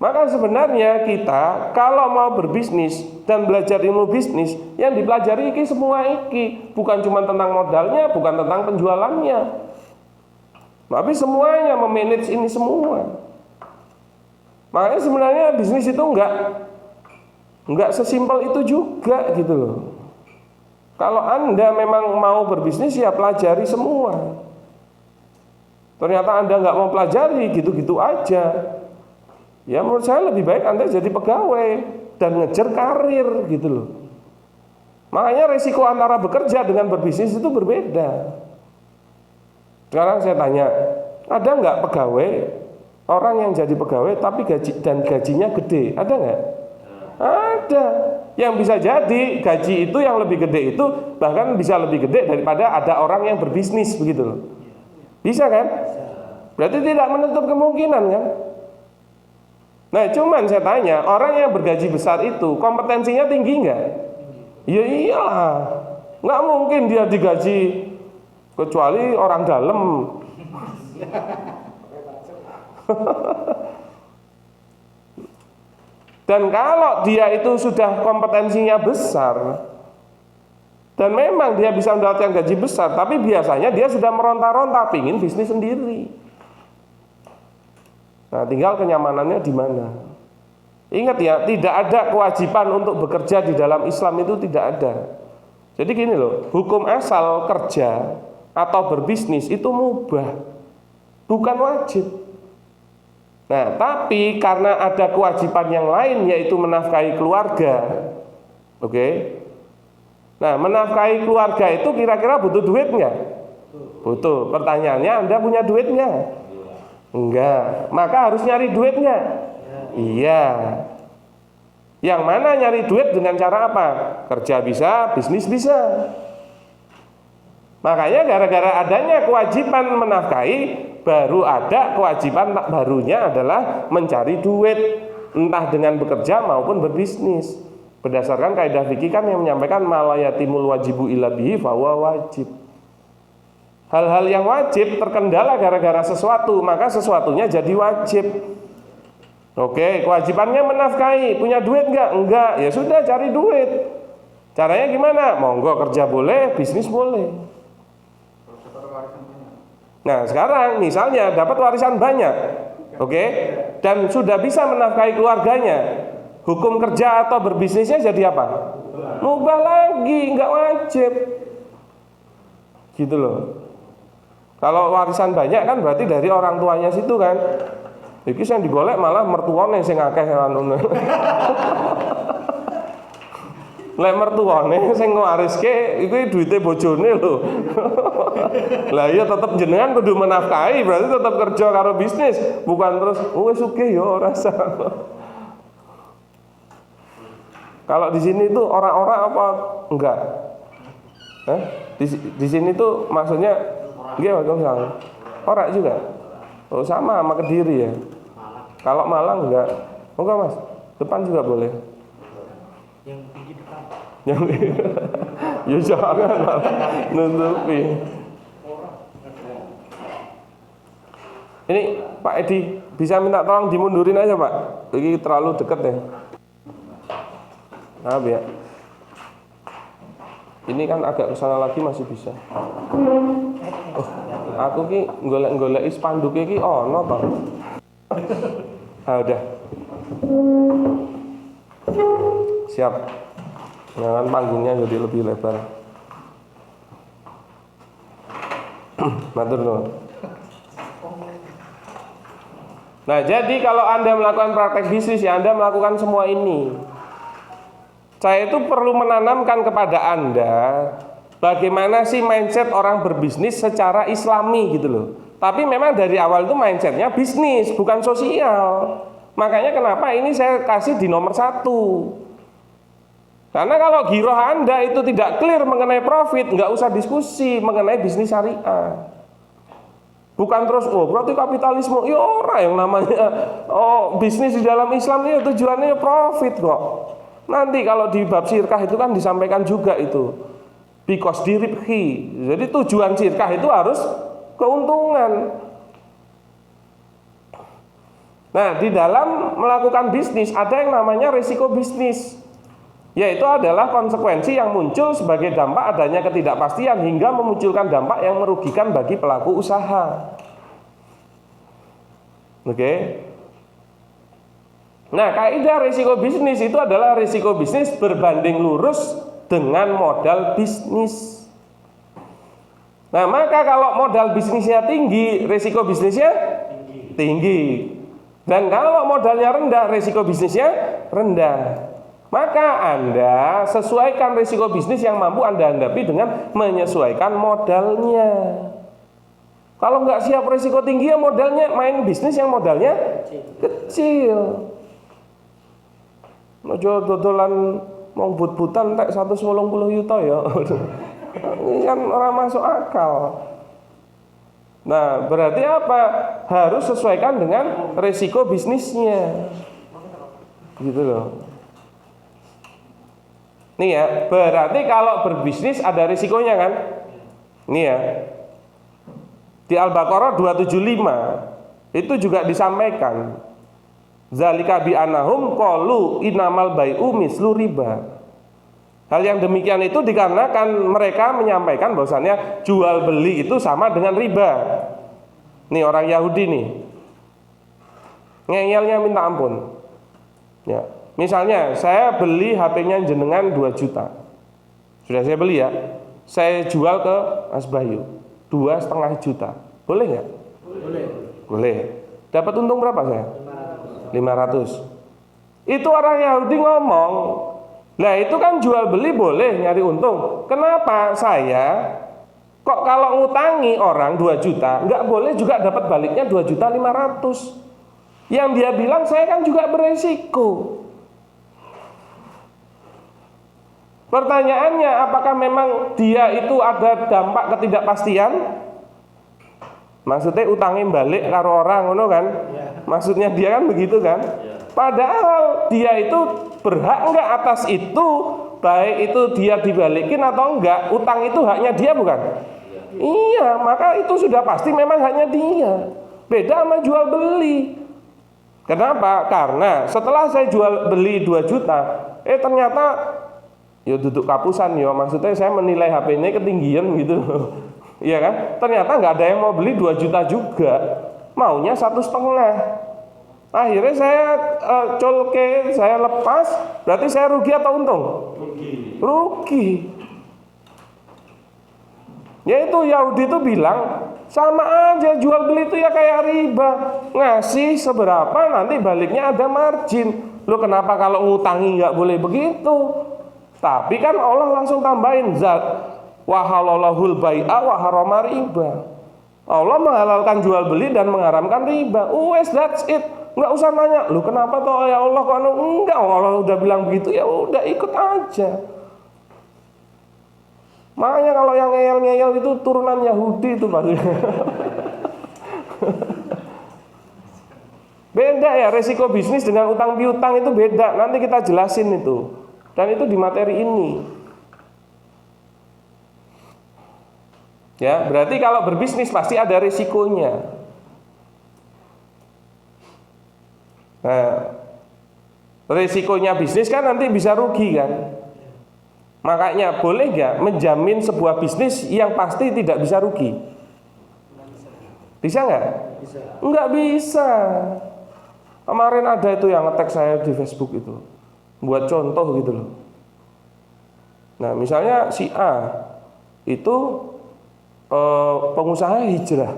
Maka sebenarnya kita kalau mau berbisnis dan belajar ilmu bisnis, yang dipelajari iki semua iki, bukan cuma tentang modalnya, bukan tentang penjualannya, tapi semuanya memanage ini semua. Makanya sebenarnya bisnis itu enggak sesimpel itu juga gitu loh. Kalau Anda memang mau berbisnis ya pelajari semua. Ternyata Anda nggak mau pelajari, gitu-gitu aja. Ya menurut saya lebih baik Anda jadi pegawai dan ngejar karir gitu loh. Makanya resiko antara bekerja dengan berbisnis itu berbeda. Sekarang saya tanya, ada nggak pegawai, orang yang jadi pegawai tapi gajinya gede, ada nggak? Ada. Yang bisa jadi gaji itu yang lebih gede itu bahkan bisa lebih gede daripada ada orang yang berbisnis begitu loh. Bisa kan? Berarti tidak menutup kemungkinan kan? Nah cuman saya tanya, orang yang bergaji besar itu kompetensinya tinggi nggak? Ya iyalah, nggak mungkin dia digaji kecuali orang dalam. Dan kalau dia itu sudah kompetensinya besar dan memang dia bisa mendapatkan gaji besar, tapi biasanya dia sudah meronta-ronta pingin bisnis sendiri. Nah, tinggal kenyamanannya di mana. Ingat ya, tidak ada kewajiban untuk bekerja di dalam Islam itu tidak ada. Jadi gini loh, hukum asal kerja atau berbisnis itu mubah, bukan wajib. Nah, tapi karena ada kewajiban yang lain yaitu menafkahi keluarga. Oke. Nah, menafkahi keluarga itu kira-kira butuh duit nggak? Butuh. Pertanyaannya, Anda punya duit nggak? Enggak, maka harus nyari duitnya. Iya. Yang mana nyari duit dengan cara apa? Kerja bisa, bisnis bisa. Makanya gara-gara adanya kewajiban menafkahi, baru ada kewajiban barunya adalah mencari duit, entah dengan bekerja maupun berbisnis. Berdasarkan kaidah fikih kan yang menyampaikan malayatimul wajibu illa bihi fahuwa wajib. Hal-hal yang wajib terkendala gara-gara sesuatu, maka sesuatunya jadi wajib. Oke, kewajibannya menafkahi, punya duit enggak? Enggak, ya sudah cari duit. Caranya gimana? Monggo kerja boleh, bisnis boleh. Nah sekarang misalnya dapat warisan banyak, oke, dan sudah bisa menafkahi keluarganya, hukum kerja atau berbisnisnya jadi apa? Mubah lagi, enggak wajib. Gitu loh. Kalau warisan banyak kan berarti dari orang tuanya situ kan. Iki sing digolek malah mertuane sing akeh anune. Lek mertuane sing ngwariske iku duite bojone lho. Lah iya tetep jenengan kudu menafkahi, berarti tetep kerja karo bisnis, bukan terus wis sugih ya ora sah. Kalau di sini tuh orang-orang apa enggak? Di sini tuh maksudnya nggih Waalaikumsalam. Ora juga. Oh sama Kediri ya. Kalau Malang enggak. Enggak Mas. Depan juga boleh. Yang tinggi depan. Yang ya jangan nutupi. Ini Pak Edi bisa minta tolong dimundurin aja Pak. Ini terlalu dekat ya. Maaf ya. Ini kan agak kesana lagi masih bisa. Oh, aku ki golek-goleki spanduk iki ono to. Ah udah. Siap. Jangan panggungnya jadi lebih lebar. Matur nuwun. Nah, jadi kalau Anda melakukan praktek bisnis ya Anda melakukan semua ini. Saya itu perlu menanamkan kepada Anda bagaimana sih mindset orang berbisnis secara islami gitu loh. Tapi memang dari awal itu mindsetnya bisnis, bukan sosial. Makanya kenapa ini saya kasih di nomor 1. Karena kalau giroh Anda itu tidak clear mengenai profit, nggak usah diskusi mengenai bisnis syariah. Bukan terus, oh berarti kapitalisme, ya orang yang namanya bisnis di dalam Islam itu tujuannya profit kok. Nanti kalau di bab sirkah itu kan disampaikan juga itu because diribhi. Jadi tujuan sirkah itu harus keuntungan. Nah, di dalam melakukan bisnis ada yang namanya risiko bisnis, yaitu adalah konsekuensi yang muncul sebagai dampak adanya ketidakpastian hingga memunculkan dampak yang merugikan bagi pelaku usaha. Oke. Nah, kaidah risiko bisnis itu adalah risiko bisnis berbanding lurus dengan modal bisnis. Nah, maka kalau modal bisnisnya tinggi, risiko bisnisnya tinggi. Dan kalau modalnya rendah, risiko bisnisnya rendah. Maka Anda sesuaikan risiko bisnis yang mampu Anda hadapi dengan menyesuaikan modalnya. Kalau nggak siap risiko tinggi ya modalnya main bisnis yang modalnya kecil. Nojo dodolan mau but-butan tak 180 juta ya. Ini kan orang masuk akal. Nah, berarti apa? Harus sesuaikan dengan risiko bisnisnya. Gitu loh. Nih ya, berarti kalau berbisnis ada risikonya kan? Nih ya. Di Al-Baqarah 275 itu juga disampaikan. Zalika bi anahum qalu innamal bai'u mislu riba. Hal yang demikian itu dikarenakan mereka menyampaikan bahwasannya jual beli itu sama dengan riba. Nih orang Yahudi nih. Ngeyelnya minta ampun. Ya, misalnya saya beli HP-nya jenengan 2 juta. Sudah saya beli ya. Saya jual ke Mas Bayu 2,5 juta. Boleh nggak? Boleh. Boleh. Dapat untung berapa saya? 500. Itu orang Yahudi ngomong, lah itu kan jual beli boleh nyari untung. Kenapa saya kok kalau ngutangi orang 2 juta nggak boleh juga dapat baliknya 2,5 juta? Yang dia bilang saya kan juga beresiko. Pertanyaannya, apakah memang dia itu ada dampak ketidakpastian? Maksudnya utangin balik karo orang ngono kan? Maksudnya dia kan begitu kan? Padahal dia itu berhak enggak atas itu, baik itu dia dibalikin atau enggak, utang itu haknya dia bukan? Iya, maka itu sudah pasti memang haknya dia. Beda sama jual beli. Kenapa? Karena setelah saya jual beli 2 juta, ternyata ya duduk kapusan ya, maksudnya saya menilai HP ini ketinggian gitu. Iya kan? Ternyata nggak ada yang mau beli 2 juta juga, maunya 1,5. Akhirnya saya colke, saya lepas, berarti saya rugi atau untung? Rugi. Yaitu Yahudi itu bilang sama aja jual beli itu ya kayak riba, ngasih seberapa nanti baliknya ada margin. Lo kenapa kalau ngutangi nggak boleh begitu? Tapi kan Allah langsung tambahin zat wa halalahul bai'a wa harama riba. Allah menghalalkan jual beli dan mengharamkan riba. That's it. Enggak usah nanya, "Lu kenapa toh ya Allah kok enggak?" Allah udah bilang begitu, ya udah ikut aja. Makanya kalau yang ngeyel-ngeyel itu turunan Yahudi itu Pak. Beda ya, resiko bisnis dengan utang piutang itu beda. Nanti kita jelasin itu. Dan itu di materi ini. Ya, berarti kalau berbisnis pasti ada risikonya. Nah, risikonya bisnis kan nanti bisa rugi kan. Makanya boleh nggak menjamin sebuah bisnis yang pasti tidak bisa rugi? Bisa nggak? Bisa. Nggak bisa. Kemarin ada itu yang nge-tag saya di Facebook itu, buat contoh gitu loh. Nah, misalnya si A itu pengusaha hijrah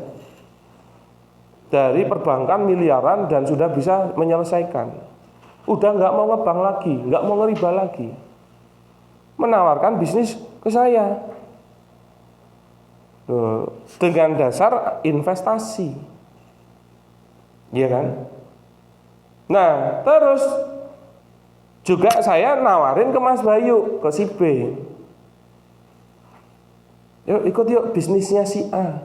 dari perbankan miliaran dan sudah bisa menyelesaikan. Udah nggak mau ngebank lagi, nggak mau ngeriba lagi. Menawarkan bisnis ke saya dengan dasar investasi, iya kan? Nah, terus juga saya nawarin ke Mas Bayu, ke si B, yuk ikut yuk bisnisnya si A.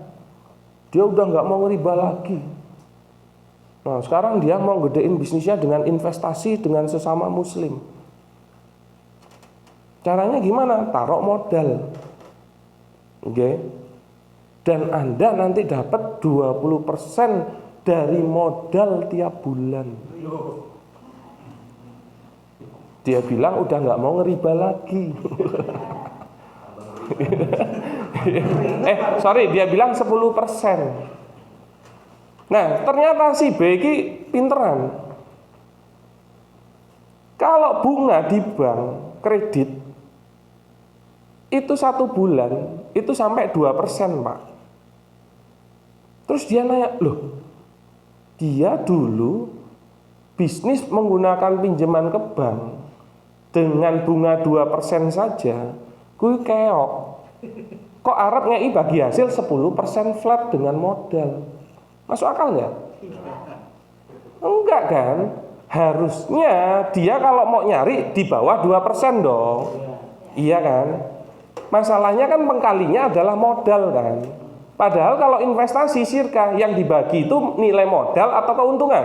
Dia udah nggak mau ngeriba lagi. Nah, sekarang dia mau gedein bisnisnya dengan investasi dengan sesama muslim. Caranya gimana? Taruh modal. Oke. Dan Anda nanti dapat 20% dari modal tiap bulan. Dia bilang udah nggak mau ngeriba lagi. Sorry, dia bilang 10%. Nah, ternyata si B ini pinteran. Kalau bunga di bank kredit itu 1 bulan itu sampai 2%, Pak. Terus dia nanya, loh, dia dulu bisnis menggunakan pinjaman ke bank dengan bunga 2% saja, kuwi keok. Kok Arab ngei bagi hasil 10% flat dengan modal? Masuk akal nggak? Enggak kan? Harusnya dia kalau mau nyari di bawah 2% dong. Iya kan? Masalahnya kan pengkalinya adalah modal kan. Padahal kalau investasi sirka yang dibagi itu nilai modal atau keuntungan?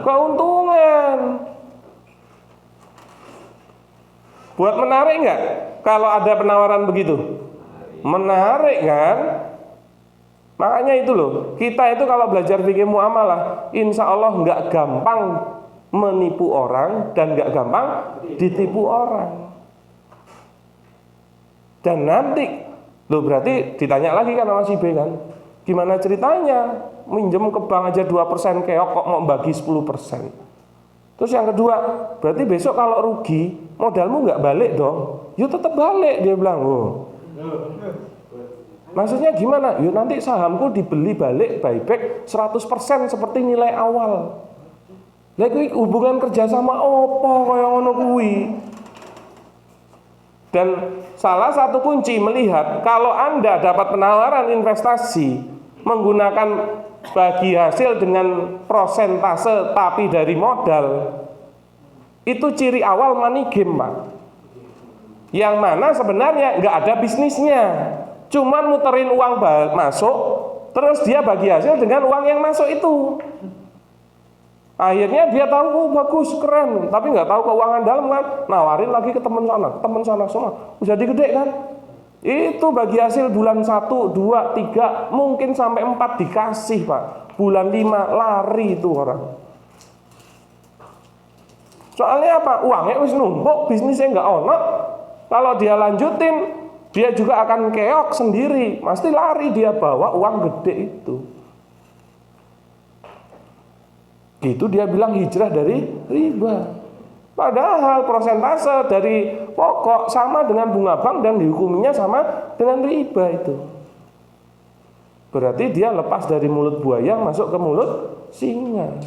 Keuntungan. Buat menarik nggak kalau ada penawaran begitu? Menarik kan? Makanya itu loh, kita itu kalau belajar fikih muamalah, insya Allah nggak gampang menipu orang dan nggak gampang ditipu orang. Dan nanti, loh berarti ditanya lagi kan sama si B kan, gimana ceritanya minjem ke bank aja 2% keok kok mau bagi 10%. Terus yang kedua, berarti besok kalau rugi modalmu nggak balik dong? Yuk tetap balik, dia bilang. Oh. Maksudnya gimana? Yuk nanti sahamku dibeli balik buyback 100% seperti nilai awal. Lah kuwi hubungan kerja sama apa kaya ngono kuwi? Dan salah satu kunci melihat kalau Anda dapat penawaran investasi menggunakan bagi hasil dengan prosentase tapi dari modal, itu ciri awal money game, Pak. Yang mana sebenarnya nggak ada bisnisnya, cuman muterin uang masuk, terus dia bagi hasil dengan uang yang masuk itu. Akhirnya dia tahu, oh bagus, keren, tapi nggak tahu keuangan dalam kan, nawarin lagi ke teman sana semua, jadi gede kan. Itu bagi hasil bulan 1, 2, 3, mungkin sampai 4 dikasih, Pak. Bulan 5 lari itu orang. Soalnya apa? Uangnya wis numpuk, bisnisnya nggak ono. Kalau dia lanjutin, dia juga akan keok sendiri. Pasti lari dia bawa uang gede itu. Itu dia bilang hijrah dari riba. Padahal prosentase dari pokok sama dengan bunga bank dan dihukuminya sama dengan riba itu. Berarti dia lepas dari mulut buaya masuk ke mulut singa.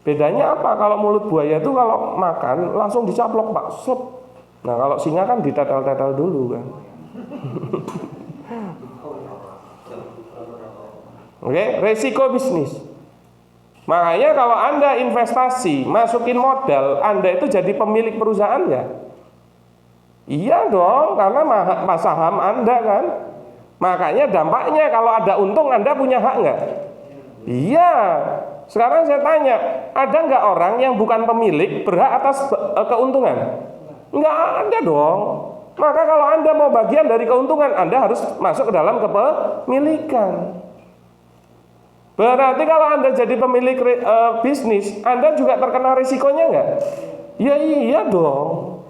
Bedanya apa? Kalau mulut buaya itu kalau makan langsung dicaplok, Pak. Sup. Nah kalau singa kan ditetel-tetel dulu kan. Oke, resiko bisnis. Makanya kalau Anda investasi, masukin modal, Anda itu jadi pemilik perusahaan ya? Iya dong, karena saham Anda kan. Makanya dampaknya kalau ada untung Anda punya hak nggak? Iya. Sekarang saya tanya, ada nggak orang yang bukan pemilik berhak atas keuntungan? Nggak ada dong. Maka kalau Anda mau bagian dari keuntungan, Anda harus masuk ke dalam kepemilikan. Berarti kalau Anda jadi pemilik bisnis, Anda juga terkena risikonya nggak? Ya iya dong.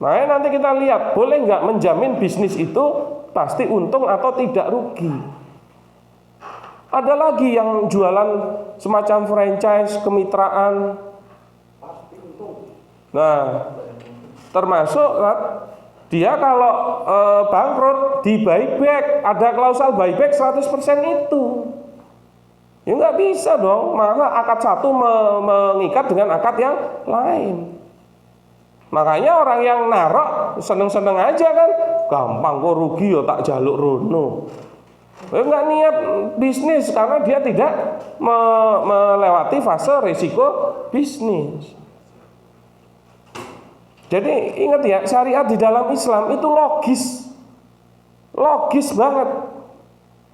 Nah nanti kita lihat, boleh nggak menjamin bisnis itu pasti untung atau tidak rugi. Ada lagi yang jualan semacam franchise, kemitraan. Nah, termasuk dia kalau bangkrut di buyback, ada klausul buyback 100% itu. Ya nggak bisa dong, maka akad satu mengikat dengan akad yang lain. Makanya orang yang narok seneng-seneng aja kan, gampang kok rugi ya tak jaluk rono. Nggak niat bisnis karena dia tidak melewati fase risiko bisnis. Jadi ingat ya, syariat di dalam Islam itu logis banget.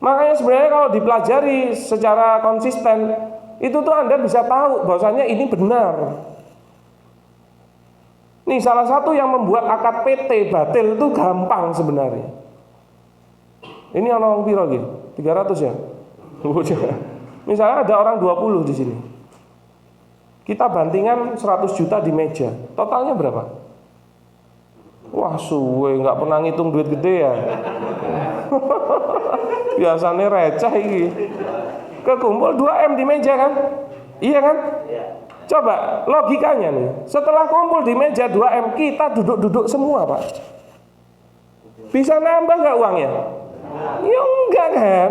Makanya sebenarnya kalau dipelajari secara konsisten, itu tuh Anda bisa tahu bahwasanya ini benar. Nih salah satu yang membuat akad PT batil itu gampang sebenarnya. Ini ana wong piro iki? 300 ya? Misalnya ada orang 20 di sini. Kita bantingan 100 juta di meja. Totalnya berapa? Wah, suwe, nggak pernah ngitung duit gede ya. Biasanya receh ini. Kekumpul 2M di meja kan? Iya kan? Coba logikanya nih. Setelah kumpul di meja 2M, kita duduk-duduk semua, Pak. Bisa nambah nggak uangnya? Ya enggak kan?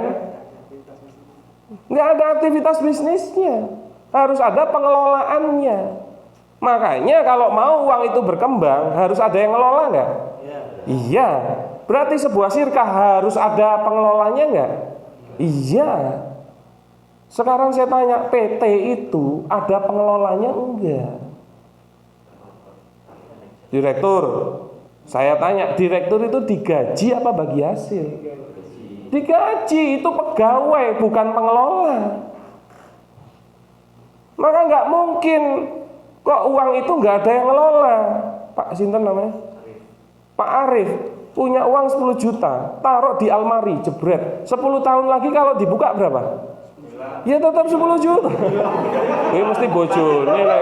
Nggak ada aktivitas bisnisnya. Harus ada pengelolaannya. Makanya kalau mau uang itu berkembang, harus ada yang ngelola nggak? Iya. Berarti sebuah sirkah harus ada pengelolanya nggak? Iya. Sekarang saya tanya, PT itu ada pengelolanya enggak? Direktur. Saya tanya, direktur itu digaji apa bagi hasil? Digaji, itu pegawai, bukan pengelola. Maka nggak mungkin kok uang itu nggak ada yang ngelola. Pak Sinten namanya? Pak Arif punya uang 10 juta, taruh di almari, jebret. 10 tahun lagi kalau dibuka berapa? Ya tetap 10 juta. Ini mesti bojone lah.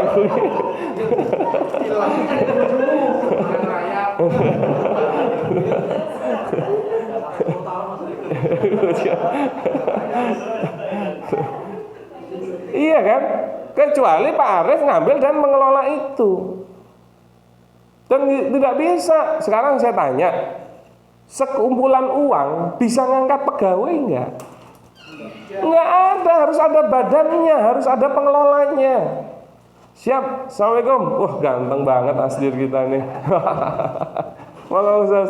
Iya kan? Kecuali Pak Arif ngambil dan mengelola itu. Dan tidak bisa. Sekarang saya tanya, sekumpulan uang bisa ngangkat pegawai enggak? Enggak ada, harus ada badannya, harus ada pengelolanya. Siap, Assalamualaikum. Wah, ganteng banget asdir kita nih. Maka Ustaz.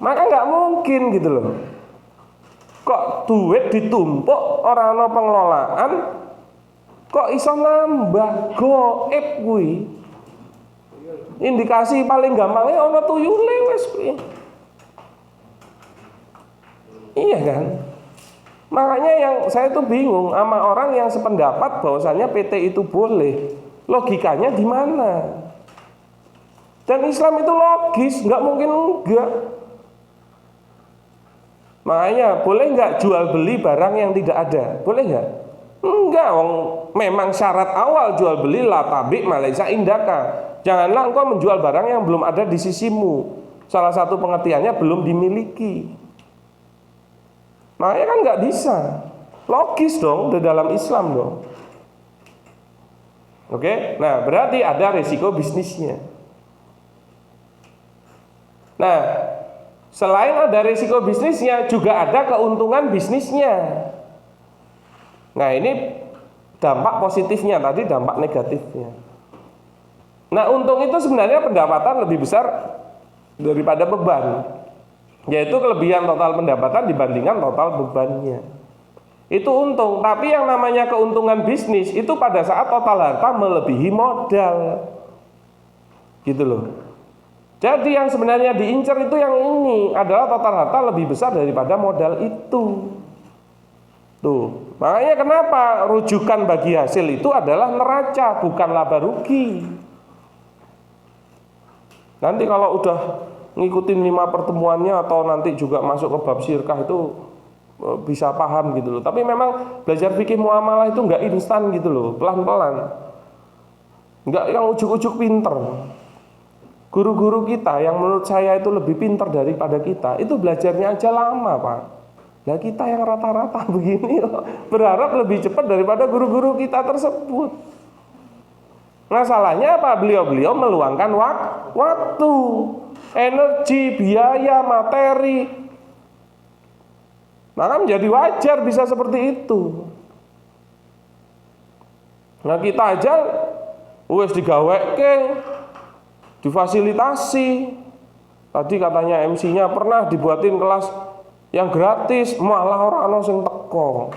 Maka nggak mungkin gitu loh. Kok duit ditumpuk orang no pengelolaan, kok iso nambah goib kuwi. Indikasi paling gampangnya ono tuyule wis kuwi. Iya kan? Makanya yang saya tuh bingung sama orang yang sependapat bahwasannya PT itu boleh. Logikanya di mana? Dan Islam itu logis, nggak mungkin enggak. Makanya boleh nggak jual beli barang yang tidak ada? Boleh nggak? Enggak, memang syarat awal jual beli la tabi malaysa indaka. Janganlah engkau menjual barang yang belum ada di sisimu. Salah satu pengertiannya belum dimiliki. Makanya kan nggak bisa. Logis dong di dalam Islam dong. Oke, nah berarti ada resiko bisnisnya. Nah, selain ada risiko bisnisnya, juga ada keuntungan bisnisnya. Nah, ini dampak positifnya, tadi dampak negatifnya. Nah, untung itu sebenarnya pendapatan lebih besar daripada beban, yaitu kelebihan total pendapatan dibandingkan total bebannya. Itu untung, tapi yang namanya keuntungan bisnis itu pada saat total harta melebihi modal. Gitu loh. Jadi yang sebenarnya diincar itu yang ini adalah total harta lebih besar daripada modal itu. Tuh, makanya kenapa rujukan bagi hasil itu adalah neraca, bukan laba rugi. Nanti kalau udah ngikutin 5 pertemuannya atau nanti juga masuk ke bab syirkah itu bisa paham gitu loh. Tapi memang belajar fikih muamalah itu nggak instan gitu loh, pelan-pelan. Nggak yang ujuk-ujuk pinter. Guru-guru kita yang menurut saya itu lebih pintar daripada kita, itu belajarnya aja lama, Pak. Nah kita yang rata-rata begini berharap lebih cepat daripada guru-guru kita tersebut. Masalahnya apa? Beliau-beliau meluangkan waktu, energi, biaya, materi. Maka menjadi wajar bisa seperti itu. Nah kita aja wes digaweke, difasilitasi. Tadi katanya MC-nya pernah dibuatin kelas yang gratis, malah orang sing teko.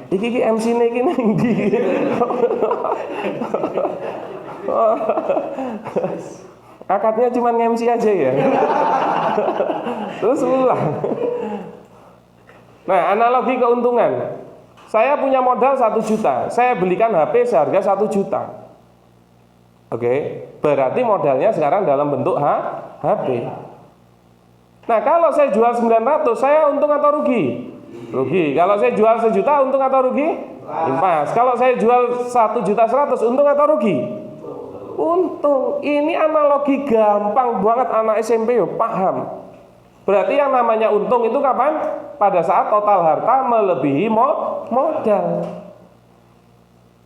Iki MC-ne iki ning ndi? Akadnya cuma MC aja ya. Terus ulang. Nah, analogi keuntungan. Saya punya modal 1 juta, saya belikan HP seharga 1 juta. Oke, berarti modalnya sekarang dalam bentuk HP. Nah, kalau saya jual 900, saya untung atau rugi? Rugi. Kalau saya jual 1 juta, untung atau rugi? Impas. Kalau saya jual 1.100.000, untung atau rugi? Untung. Ini analogi gampang banget, anak SMP paham. Berarti yang namanya untung itu kapan? Pada saat total harta melebihi modal.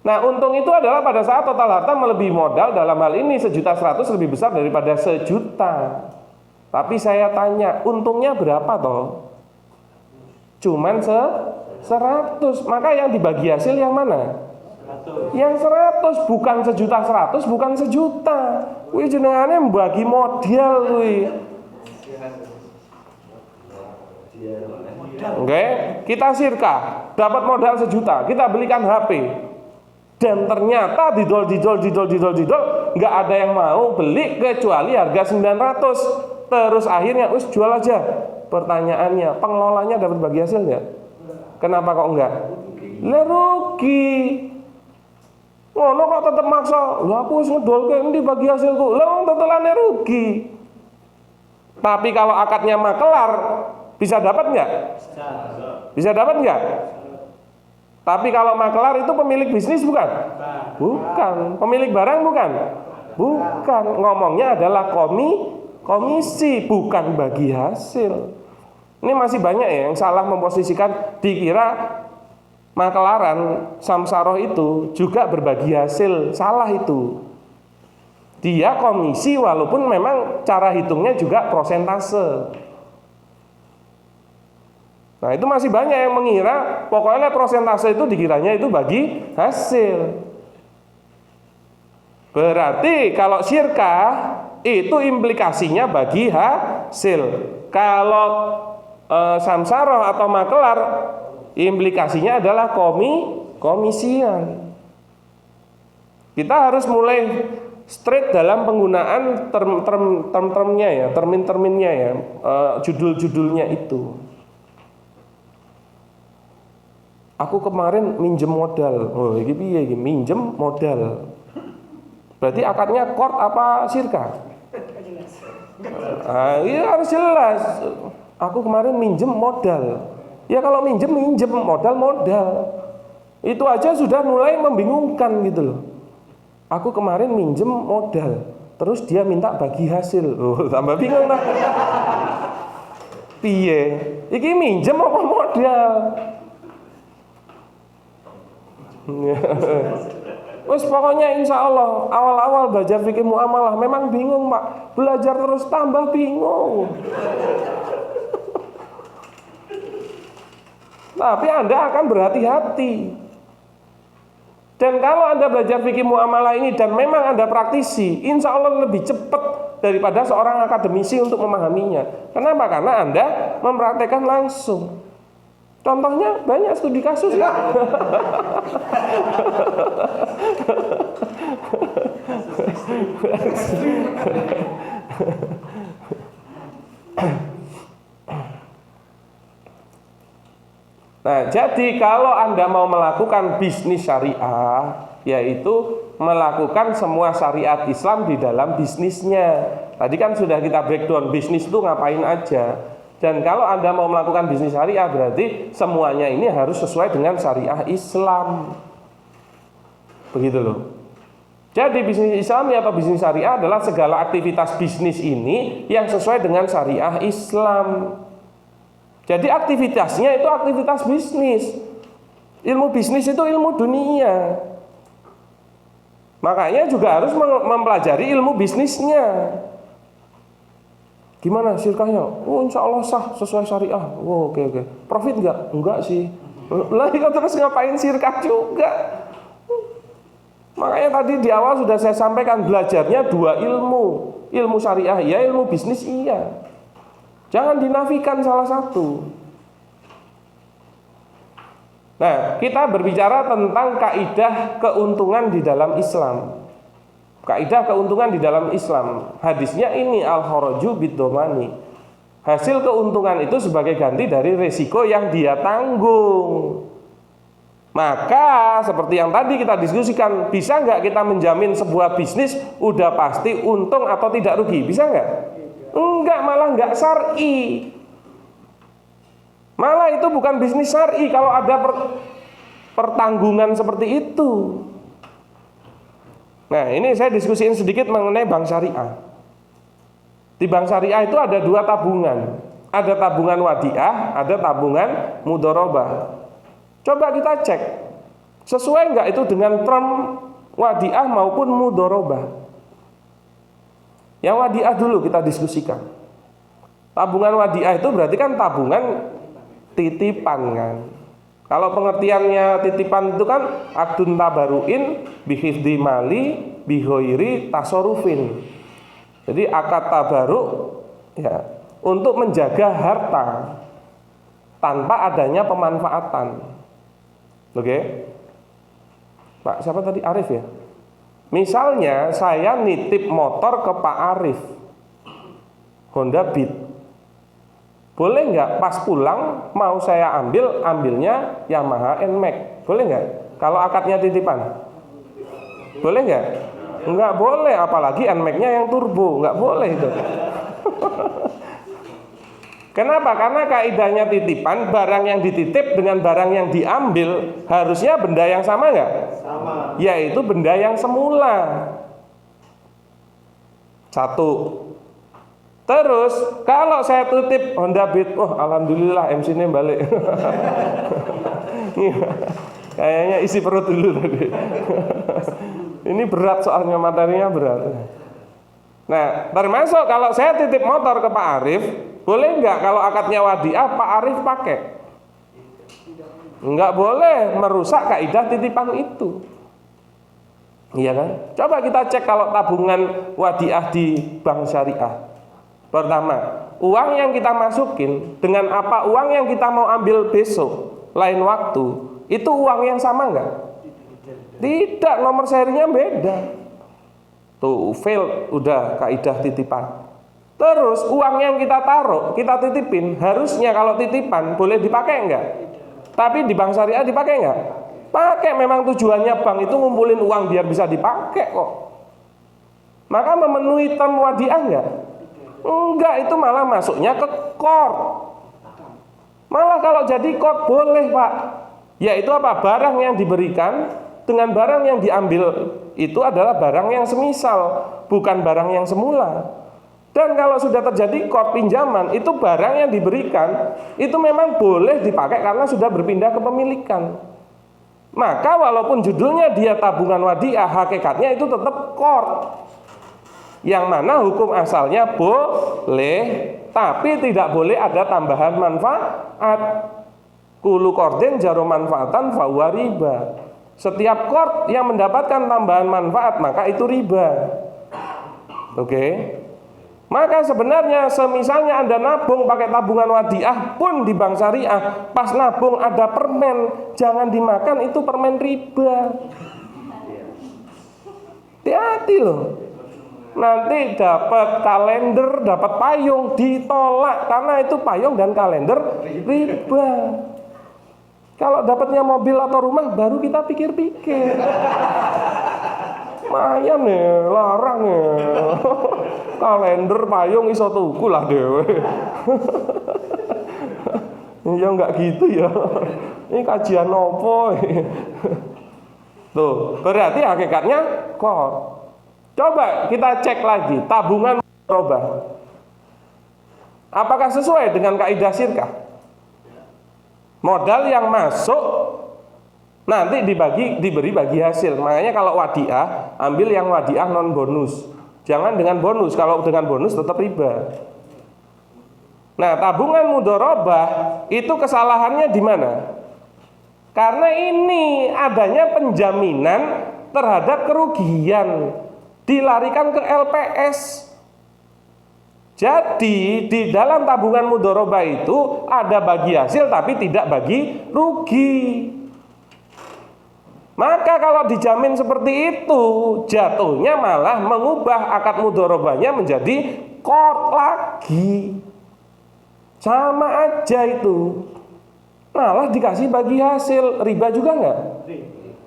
Nah, untung itu adalah pada saat total harta melebihi modal. Dalam hal ini 1.100.000 lebih besar daripada 1 juta. Tapi saya tanya, untungnya berapa toh? Cuman 100. Maka yang dibagi hasil yang mana? Yang 100, bukan 1.100.000, bukan 1 juta. Wih, jenengannya membagi modal wih. Oke, kita sirka dapat modal 1 juta, kita belikan HP. Dan ternyata didol nggak ada yang mau beli kecuali harga 900. Terus akhirnya jual aja. Pertanyaannya, pengelolanya dapat bagi hasil nggak? Kenapa kok enggak? Lah rugi. Ngono kok tetep maksa. Lah aku wis ngedolke endi bagi hasilku. Lah tetelane rugi. Tapi kalau akadnya makelar, bisa dapat nggak? Bisa dapat nggak? Tapi kalau makelar itu pemilik bisnis bukan? Bukan. Pemilik barang bukan? Bukan. Ngomongnya adalah komisi, bukan bagi hasil. Ini masih banyak ya yang salah memposisikan, dikira makelaran samsaroh itu juga berbagi hasil. Salah itu. Dia komisi walaupun memang cara hitungnya juga prosentase. Nah, itu masih banyak yang mengira pokoknya prosentase itu dikiranya itu bagi hasil. Berarti kalau syirkah itu implikasinya bagi hasil. Kalau samsaroh atau makelar implikasinya adalah komisian. Kita harus mulai straight dalam penggunaan term-termnya ya, termin-terminnya ya, judul-judulnya itu. Aku kemarin minjem modal. Oh, iki piye iki? Minjem modal. Berarti akadnya qard apa syirka? Iya harus jelas. Aku kemarin minjem modal. Ya kalau minjem modal. Itu aja sudah mulai membingungkan gitu loh. Aku kemarin minjem modal, terus dia minta bagi hasil. Oh, tambah bingung lah. Piye? Iki minjem apa modal? Wes pokoknya insya Allah awal-awal belajar fikih muamalah memang bingung Pak, belajar terus tambah bingung. Tapi Anda akan berhati-hati. Dan kalau Anda belajar fikih muamalah ini dan memang Anda praktisi, insya Allah lebih cepat daripada seorang akademisi untuk memahaminya. Kenapa? Karena Anda mempraktekkan langsung. Contohnya banyak studi kasus ya. Nah, jadi kalau Anda mau melakukan bisnis syariah, yaitu melakukan semua syariat Islam di dalam bisnisnya. Tadi kan sudah kita breakdown bisnis itu ngapain aja. Dan kalau Anda mau melakukan bisnis syariah, berarti semuanya ini harus sesuai dengan syariah Islam. Begitu loh. Jadi bisnis Islam atau bisnis syariah adalah segala aktivitas bisnis ini yang sesuai dengan syariah Islam. Jadi aktivitasnya itu aktivitas bisnis. Ilmu bisnis itu ilmu dunia. Makanya juga harus mempelajari ilmu bisnisnya. Gimana syirkahnya? Oh insya Allah sah sesuai syariah. Oh, oke. Profit enggak? Enggak sih. Lah terus ngapain syirkah juga? Makanya tadi di awal sudah saya sampaikan belajarnya 2 ilmu. Ilmu syariah iya, ilmu bisnis iya. Jangan dinafikan salah satu. Nah, kita berbicara tentang kaidah keuntungan di dalam Islam. Kaidah keuntungan di dalam Islam. Hadisnya ini al-kharaju bid-dhamani. Hasil keuntungan itu sebagai ganti dari resiko yang dia tanggung. Maka seperti yang tadi kita diskusikan, bisa nggak kita menjamin sebuah bisnis udah pasti untung atau tidak rugi? Bisa nggak? Enggak, malah nggak syar'i. Malah itu bukan bisnis syar'i kalau ada pertanggungan seperti itu. Nah, ini saya diskusiin sedikit mengenai bank syariah. Di bank syariah itu ada dua tabungan. Ada tabungan wadiah, ada tabungan mudharabah. Coba kita cek, sesuai nggak itu dengan term wadiah maupun mudharabah. Yang wadiah dulu kita diskusikan. Tabungan wadiah itu berarti kan tabungan titipan kan. Kalau pengertiannya titipan itu kan akdun tabaruin bihifdi mali bihoiri tasorufin. Jadi akad tabaruk ya untuk menjaga harta tanpa adanya pemanfaatan. Oke, Pak siapa tadi? Arif ya. Misalnya saya nitip motor ke Pak Arif, Honda Beat. Boleh nggak pas pulang mau saya ambilnya Yamaha NMAX? Boleh nggak? Kalau akadnya titipan, boleh nggak? Nggak boleh, apalagi NMAX-nya yang turbo, nggak boleh itu. Kenapa? Karena kaidahnya titipan, barang yang dititip dengan barang yang diambil harusnya benda yang sama nggak? Sama. Yaitu benda yang semula. Satu. Terus kalau saya titip Honda Beat, alhamdulillah MC-nya balik. Kayaknya isi perut dulu tadi. Ini berat soalnya, materinya berat. Nah, termasuk kalau saya titip motor ke Pak Arif, boleh nggak kalau akadnya wadiah Pak Arif pakai? Nggak boleh, merusak kaidah titipan itu. Iya kan? Coba kita cek kalau tabungan wadiah di bank syariah. Pertama, uang yang kita masukin dengan apa uang yang kita mau ambil besok, lain waktu, itu uang yang sama nggak? Tidak, nomor serinya beda. Tuh, fail, udah kaidah titipan. Terus uang yang kita taruh, kita titipin, harusnya kalau titipan boleh dipakai enggak? Tapi di bank syariah dipakai enggak? Pakai, memang tujuannya bank itu ngumpulin uang biar bisa dipakai kok. Maka memenuhi term wadiah enggak? Enggak, itu malah masuknya ke qard. Malah kalau jadi qard boleh, Pak. Yaitu apa? Barang yang diberikan dengan barang yang diambil itu adalah barang yang semisal, bukan barang yang semula. Dan kalau sudah terjadi qard pinjaman, itu barang yang diberikan itu memang boleh dipakai karena sudah berpindah kepemilikan. Maka walaupun judulnya dia tabungan wadiah, hakikatnya itu tetap qard. Yang mana hukum asalnya boleh, tapi tidak boleh ada tambahan manfaat. Kulu qardin jaro manfaatan fahuwa riba. Setiap qard yang mendapatkan tambahan manfaat maka itu riba. Oke. Maka sebenarnya semisalnya Anda nabung pakai tabungan wadiah pun di bank syariah, pas nabung ada permen, jangan dimakan, itu permen riba. Hati-hati loh. Nanti dapat kalender, dapat payung, ditolak karena itu payung dan kalender riba. Kalau dapatnya mobil atau rumah baru kita pikir-pikir. Mayan nih, larang nih. Kalender payung iso tuku lah dewe. Ya enggak gitu ya. Ini kajian opo? Tuh, berarti hakikatnya qard. Coba kita cek lagi tabungan mudharabah. Apakah sesuai dengan kaidah syirkah? Modal yang masuk nanti diberi bagi hasil. Makanya kalau wadiah, ambil yang wadiah non bonus. Jangan dengan bonus. Kalau dengan bonus tetap riba. Nah, tabungan mudharabah itu kesalahannya di mana? Karena ini adanya penjaminan terhadap kerugian, dilarikan ke LPS. Jadi di dalam tabungan mudharabah itu ada bagi hasil tapi tidak bagi rugi. Maka kalau dijamin seperti itu, jatuhnya malah mengubah akad mudharabahnya menjadi qard lagi. Sama aja itu. malah dikasih bagi hasil. Riba juga nggak?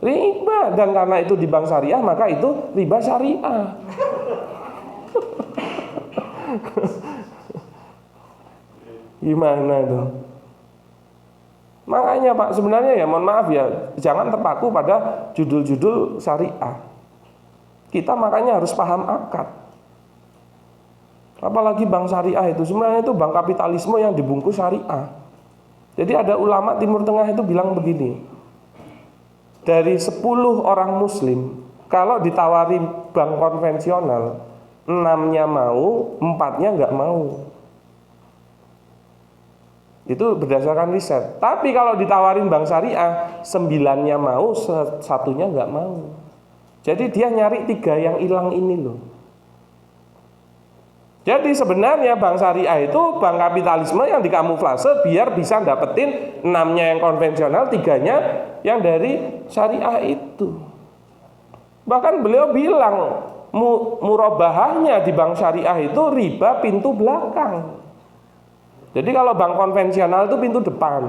Riba. Dan karena itu di bank syariah, maka itu riba syariah. Gimana itu? Makanya Pak, sebenarnya ya mohon maaf ya, jangan terpaku pada judul-judul syariah. Kita makanya harus paham akad. Apalagi bank syariah itu sebenarnya itu bank kapitalisme yang dibungkus syariah. Jadi ada ulama Timur Tengah itu bilang begini, dari 10 orang muslim, kalau ditawari bank konvensional, 6-nya mau, 4-nya nggak mau. Itu berdasarkan riset. Tapi kalau ditawarin bank syariah, 9-nya mau, 1-nya nggak mau. Jadi dia nyari 3 yang hilang ini loh. Jadi sebenarnya bank syariah itu bank kapitalisme yang dikamuflase biar bisa dapetin 6-nya yang konvensional, 3-nya yang dari syariah itu. Bahkan beliau bilang murabahahnya di bank syariah itu riba pintu belakang. Jadi kalau bank konvensional itu pintu depan.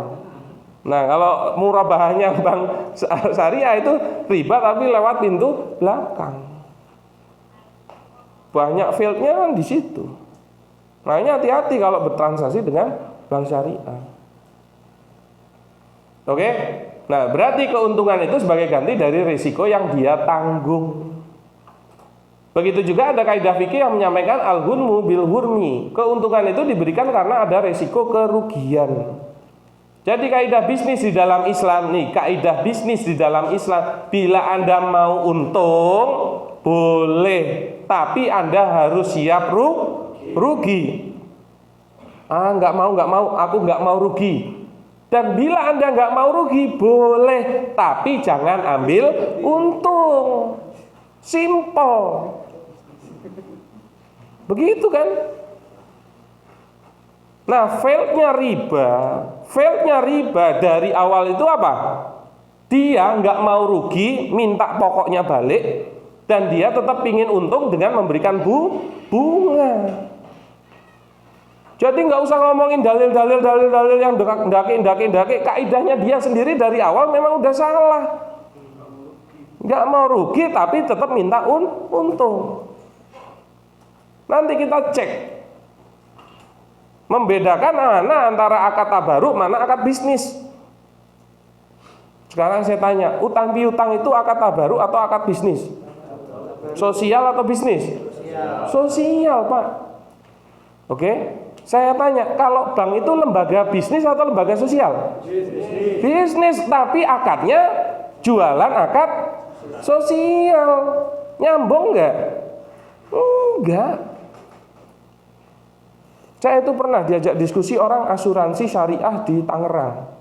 Nah kalau murabahahnya bank syariah itu riba tapi lewat pintu belakang. Banyak fieldnya kan di situ. Makanya hati-hati kalau bertransaksi dengan bank syariah. Oke? Nah berarti keuntungan itu sebagai ganti dari risiko yang dia tanggung. Begitu juga ada kaidah fikih yang menyampaikan al-ghunmu bil hurmi. Keuntungan itu diberikan karena ada risiko kerugian. Jadi kaidah bisnis di dalam Islam nih, kaidah bisnis di dalam Islam, bila Anda mau untung boleh, tapi Anda harus siap rugi. Nggak mau, aku nggak mau rugi. Dan bila Anda nggak mau rugi boleh, tapi jangan ambil untung. Simple. Begitu kan? Nah, failnya riba dari awal itu apa? Dia nggak mau rugi, minta pokoknya balik, dan dia tetap ingin untung dengan memberikan bunga. Jadi nggak usah ngomongin dalil yang daki. Kaidahnya dia sendiri dari awal memang udah salah. Nggak mau rugi tapi tetap minta untung. Nanti kita cek membedakan mana antara akad tabaruk, mana akad bisnis. Sekarang saya tanya, utang piutang itu akad tabaruk atau akad bisnis? Sosial atau bisnis? Sosial, Pak. Oke? Saya tanya, kalau bank itu lembaga bisnis atau lembaga sosial? Bisnis, tapi akadnya jualan akad sosial. Nyambung nggak? Enggak. Saya itu pernah diajak diskusi orang asuransi syariah di Tangerang.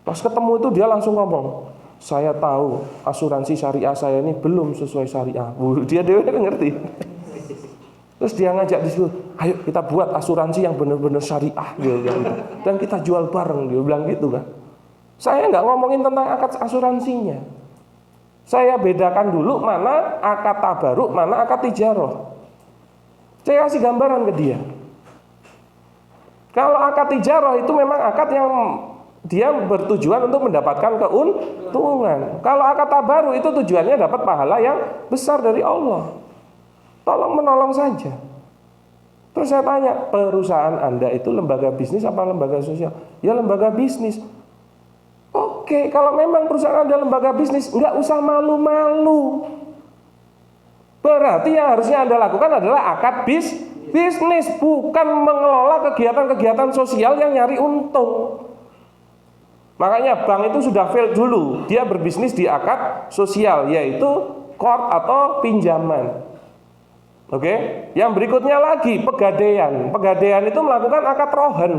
Pas ketemu itu dia langsung ngomong, saya tahu asuransi syariah saya ini belum sesuai syariah. Dia ngerti. Terus dia ngajak diskusi, ayo kita buat asuransi yang benar-benar syariah, dia bilang gitu. Dan kita jual bareng, dia bilang gitu kan. Saya nggak ngomongin tentang akad asuransinya. Saya bedakan dulu mana akad tabaruk, mana akad tijarah. Saya kasih gambaran ke dia. Kalau akad tijarah itu memang akad yang dia bertujuan untuk mendapatkan keuntungan. Kalau akad tabaruk itu tujuannya dapat pahala yang besar dari Allah. Tolong menolong saja. Terus saya tanya, perusahaan Anda itu lembaga bisnis apa lembaga sosial? Ya lembaga bisnis. Oke, kalau memang perusahaan Anda lembaga bisnis, nggak usah malu-malu. Berarti yang harusnya Anda lakukan adalah akad bisnis, bukan mengelola kegiatan-kegiatan sosial yang nyari untung. Makanya bank itu sudah fail dulu. Dia berbisnis di akad sosial, yaitu qard atau pinjaman. Oke? Yang berikutnya lagi pegadaian. Pegadaian itu melakukan akad rohan.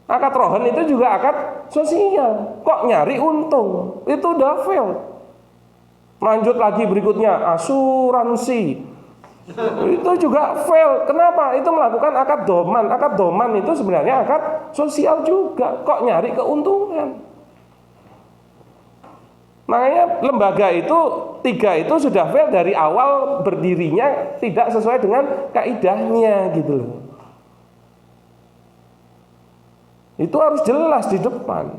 Akad rohan itu juga akad sosial. Kok nyari untung? Itu udah fail. Lanjut lagi berikutnya asuransi. Itu juga fail. Kenapa? Itu melakukan akad doman. Akad doman itu sebenarnya akad sosial juga. Kok nyari keuntungan? Makanya lembaga itu 3 itu sudah fail dari awal, berdirinya tidak sesuai dengan kaidahnya gitu loh. Itu harus jelas di depan.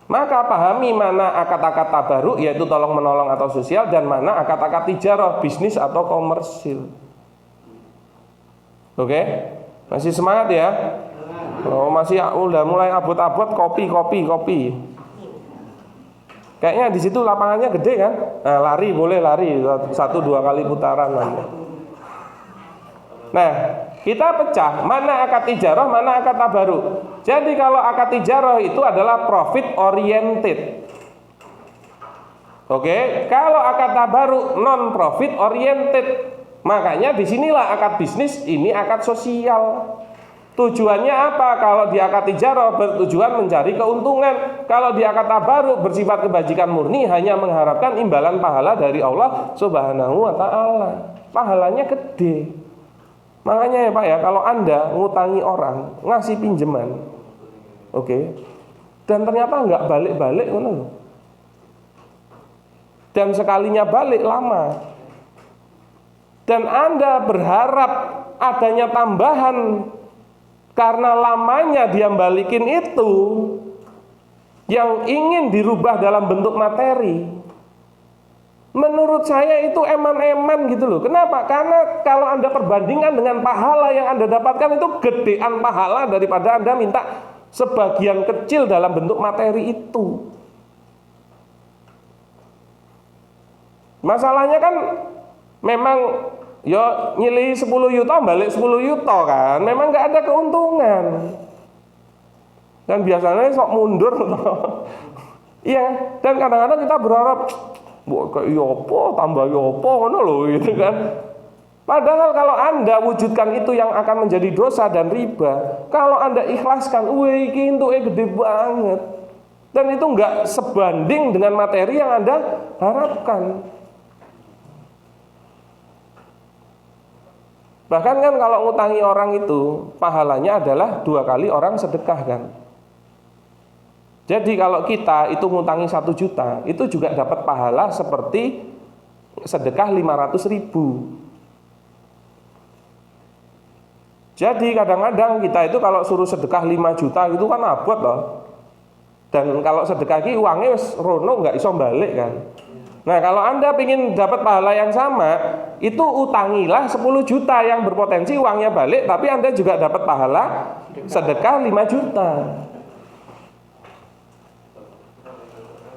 Maka pahami mana akad-akad tabaruk, yaitu tolong menolong atau sosial, dan mana akad-akad tijarah, bisnis atau komersil. Oke? Masih semangat ya? Oh, masih udah mulai abot-abot kopi. Kayaknya di situ lapangannya gede kan? Nah, lari boleh lari 1-2 kali putaran nanti. Nah, kita pecah mana akad tijarah, mana akad tabaruk. Jadi kalau akad tijarah itu adalah profit oriented. Oke, kalau akad tabaruk non profit oriented. Makanya disinilah akad bisnis ini akad sosial. Tujuannya apa? Kalau di akad tijarah bertujuan mencari keuntungan. Kalau di akad tabaruk bersifat kebajikan murni, hanya mengharapkan imbalan pahala dari Allah Subhanahu wa ta'ala. Pahalanya gede. Makanya ya Pak ya, kalau Anda ngutangi orang, ngasih pinjaman, oke, dan ternyata nggak balik-balik, dan sekalinya balik lama, dan Anda berharap adanya tambahan karena lamanya dia balikin itu yang ingin dirubah dalam bentuk materi. Menurut saya itu eman-eman gitu loh. Kenapa? Karena kalau Anda perbandingkan dengan pahala yang Anda dapatkan, itu gedean pahala daripada Anda minta sebagian kecil dalam bentuk materi itu. Masalahnya kan memang yo nyilih 10 yuto balik 10 yuto kan. Memang nggak ada keuntungan. Dan biasanya sok mundur. Iya, dan kadang-kadang kita berharap kayak yopo tambah yopo ngono lho gitu kan. Padahal kalau Anda wujudkan itu yang akan menjadi dosa dan riba. Kalau Anda ikhlaskan, wih iki entuke gede banget. Dan itu enggak sebanding dengan materi yang Anda harapkan. Bahkan kan kalau ngutangi orang itu pahalanya adalah 2 kali orang sedekah kan. Jadi kalau kita itu ngutangi 1 juta, itu juga dapat pahala seperti sedekah 500.000. Jadi kadang-kadang kita itu kalau suruh sedekah 5 juta itu kan abot loh. Dan kalau sedekah ini uangnya rono nggak iso balik kan. Nah kalau Anda ingin dapat pahala yang sama, itu utangilah 10 juta yang berpotensi uangnya balik, tapi Anda juga dapat pahala sedekah 5 juta.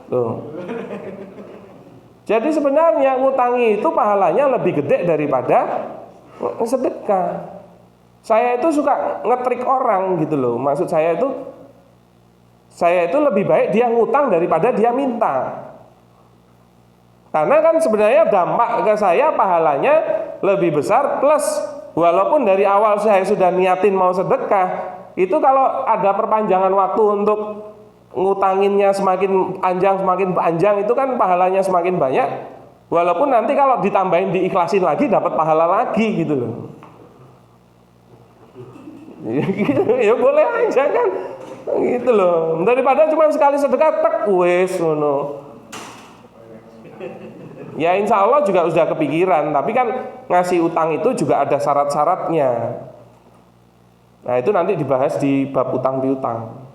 Tuh. Jadi sebenarnya ngutangi itu pahalanya lebih gede daripada sedekah. Saya itu suka ngetrik orang gitu loh. Maksud saya itu lebih baik dia ngutang daripada dia minta. Karena kan sebenarnya dampak ke saya pahalanya lebih besar, plus walaupun dari awal saya sudah niatin mau sedekah, itu kalau ada perpanjangan waktu untuk ngutanginnya semakin panjang itu kan pahalanya semakin banyak. Walaupun nanti kalau ditambahin diikhlasin lagi dapat pahala lagi gitu loh. Ya boleh aja kan. Gitu loh. Daripada cuma sekali sedekah tek wis ngono. Ya insya Allah juga sudah kepikiran, tapi kan ngasih utang itu juga ada syarat-syaratnya. Nah itu nanti dibahas di bab utang piutang.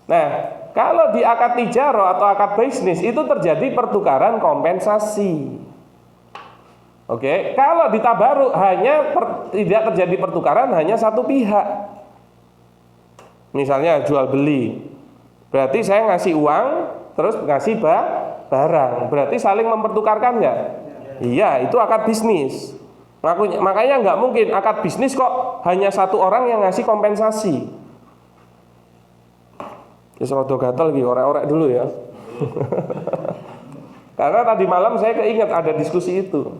Nah, kalau di akad tijarah atau akad bisnis itu terjadi pertukaran kompensasi. Oke, kalau di tabaruk tidak terjadi pertukaran, hanya satu pihak. Misalnya jual beli. Berarti saya ngasih uang, terus ngasih barang. Berarti saling mempertukarkan nggak? Iya, itu akad bisnis. Makanya nggak mungkin akad bisnis kok hanya satu orang yang ngasih kompensasi. Wis rada gatel iki, orek-orek dulu ya. Karena tadi malam saya keinget ada diskusi itu.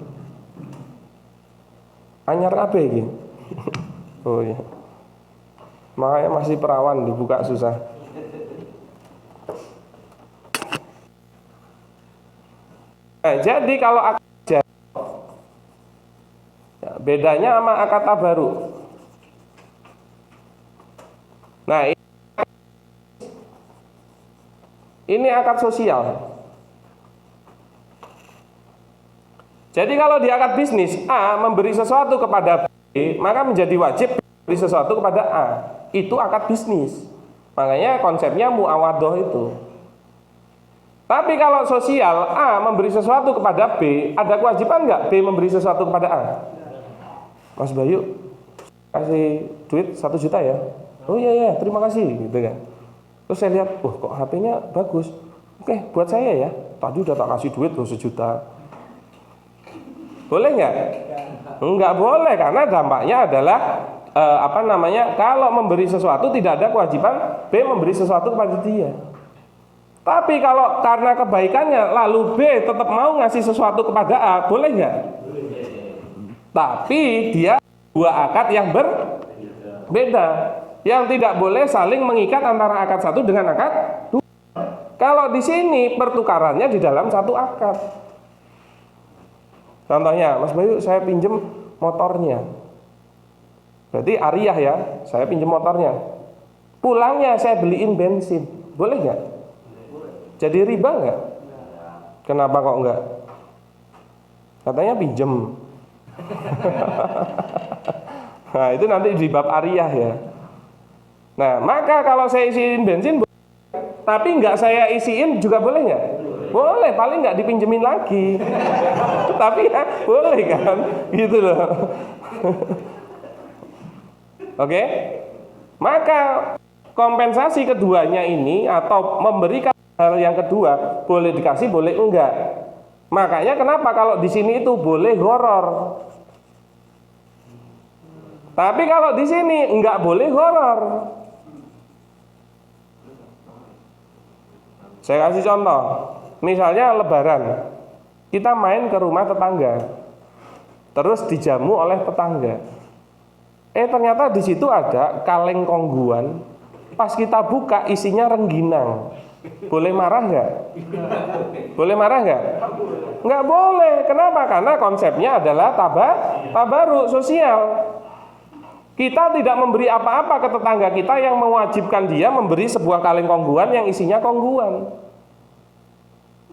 Anyar kabeh iki. Oh iya. Makanya masih perawan dibuka susah. Nah, jadi kalau akad bedanya sama akad tabaruk. Nah, ini akad sosial. Jadi kalau di akad bisnis A memberi sesuatu kepada B, maka menjadi wajib beri sesuatu kepada A, itu akad bisnis. Makanya konsepnya muawadhah itu. Tapi kalau sosial, A memberi sesuatu kepada B, ada kewajiban nggak B memberi sesuatu kepada A? Mas Bayu kasih duit 1 juta ya? Oh iya terima kasih gitu kan. Terus saya lihat, kok HP-nya bagus. Oke, buat saya ya. Tadi udah tak kasih duit loh 1 juta. Boleh nggak? Nggak boleh, karena dampaknya adalah kalau memberi sesuatu tidak ada kewajiban B memberi sesuatu kepada dia. Tapi kalau karena kebaikannya lalu B tetap mau ngasih sesuatu kepada A, boleh nggak? Tapi dia dua akad yang berbeda, yang tidak boleh saling mengikat antara akad satu dengan akad dua. Kalau di sini pertukarannya di dalam satu akad. Contohnya, Mas Bayu saya pinjem motornya. Berarti ariyah ya, saya pinjem motornya. Pulangnya saya beliin bensin, boleh nggak? Jadi riba nggak? Kenapa kok nggak? Katanya pinjem. Nah itu nanti di bab ariyah ya. Nah maka kalau saya isiin bensin, tapi nggak saya isiin juga boleh nggak? Boleh, paling nggak dipinjemin lagi. Tapi ya boleh kan? Gitu loh. Oke? Maka kompensasi keduanya ini atau memberikan hal yang kedua boleh dikasih, boleh enggak. Makanya kenapa kalau di sini itu boleh gharar. Tapi kalau di sini enggak boleh gharar. Saya kasih contoh. Misalnya lebaran. Kita main ke rumah tetangga. Terus dijamu oleh tetangga. Ternyata di situ ada kaleng kongguan. Pas kita buka isinya rengginang. Boleh marah nggak? Boleh marah nggak? Nggak boleh. Kenapa? Karena konsepnya adalah tabaruk sosial. Kita tidak memberi apa-apa ke tetangga kita yang mewajibkan dia memberi sebuah kaleng kongguan yang isinya kongguan.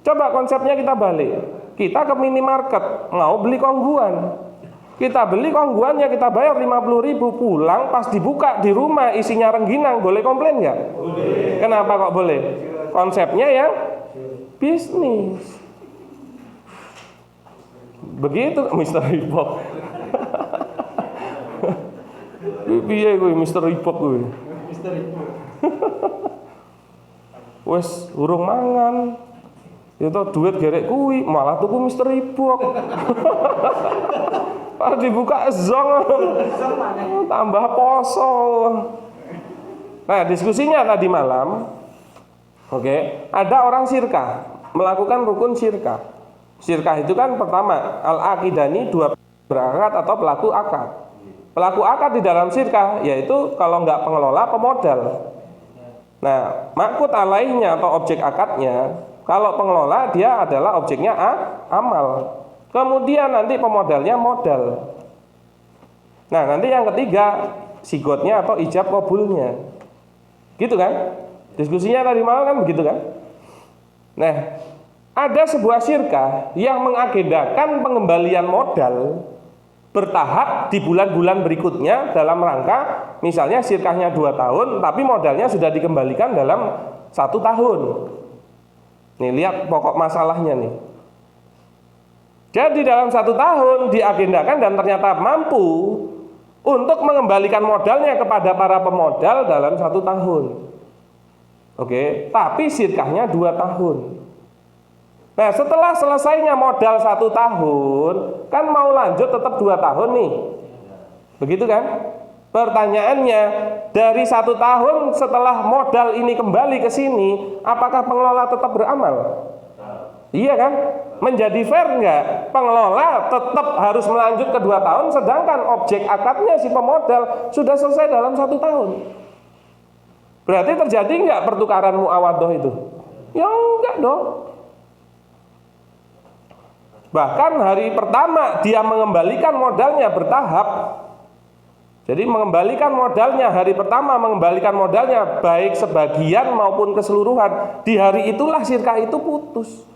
Coba konsepnya kita balik. Kita ke minimarket mau beli kongguan. Kita beli kongguannya, kita bayar 50.000, pulang pas dibuka di rumah isinya rengginang, boleh komplain nggak? Boleh. Kenapa kok boleh? Konsepnya yang bisnis. Begitu Mr. Reebok. Piye kowe Mr. Reebok kowe? Mr. Reebok. Wes urung mangan. Itu duit gerek kuwi, malah tuku Mr. Reebok. Pas dibuka zong, tambah poso. Nah diskusinya tadi malam, oke, ada orang syirkah melakukan rukun syirkah. Syirkah itu kan pertama al-aqidani, dua berakad atau pelaku akad. Pelaku akad di dalam syirkah yaitu kalau nggak pengelola pemodal. Nah makut alaihnya atau objek akadnya, kalau pengelola dia adalah objeknya amal. Kemudian nanti pemodalnya modal. Nah nanti yang ketiga sigotnya atau ijab kabulnya. Gitu kan? Diskusinya tadi malam kan begitu kan? Nah ada sebuah syirkah yang mengagendakan pengembalian modal bertahap di bulan-bulan berikutnya dalam rangka misalnya syirkahnya 2 tahun tapi modalnya sudah dikembalikan dalam 1 tahun. Nih lihat pokok masalahnya nih. Jadi dalam 1 tahun diagendakan dan ternyata mampu untuk mengembalikan modalnya kepada para pemodal dalam 1 tahun. Oke, tapi syirkahnya 2 tahun. Nah setelah selesainya modal 1 tahun, kan mau lanjut tetap 2 tahun nih. Begitu kan? Pertanyaannya, dari 1 tahun setelah modal ini kembali ke sini, apakah pengelola tetap beramal? Iya kan? Menjadi fair nggak? Pengelola tetap harus melanjut ke 2 tahun, sedangkan objek akadnya si pemodal sudah selesai dalam 1 tahun. Berarti terjadi nggak pertukaran muawadhah itu? Ya enggak dong. Bahkan hari pertama dia mengembalikan modalnya bertahap. Jadi mengembalikan modalnya hari pertama, mengembalikan modalnya baik sebagian maupun keseluruhan. Di hari itulah syirkah itu putus.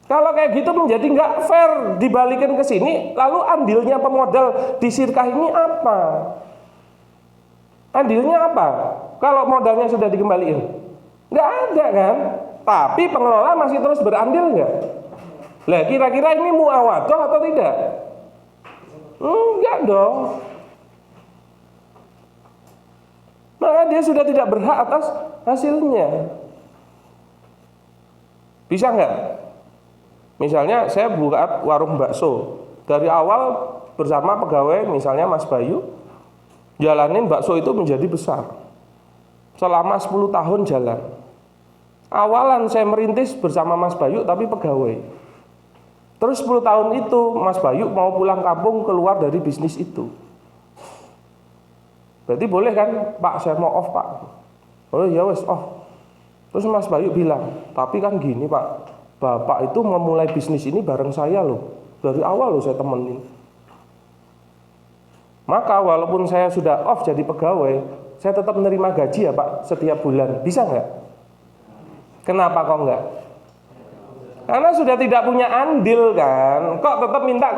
Kalau kayak gitu menjadi nggak fair, dibalikin ke sini, lalu andilnya pemodal di sirkah ini apa? Andilnya apa? Kalau modalnya sudah dikembaliin, nggak ada kan? Tapi pengelola masih terus berandil nggak? Lah kira-kira ini muawadhah atau tidak? Enggak dong. Maka dia sudah tidak berhak atas hasilnya. Bisa nggak? Misalnya saya buka warung bakso, dari awal bersama pegawai misalnya Mas Bayu, jalanin bakso itu menjadi besar. Selama 10 tahun jalan. Awalan saya merintis bersama Mas Bayu tapi pegawai. Terus 10 tahun itu Mas Bayu mau pulang kampung keluar dari bisnis itu. Berarti boleh kan, Pak saya mau off Pak. Oh ya wes off. Terus Mas Bayu bilang, tapi kan gini Pak, Bapak itu memulai bisnis ini bareng saya loh. Dari awal loh saya temenin. Maka walaupun saya sudah off jadi pegawai, saya tetap menerima gaji ya Pak setiap bulan. Bisa nggak? Kenapa kok nggak? Karena sudah tidak punya andil kan. Kok tetap minta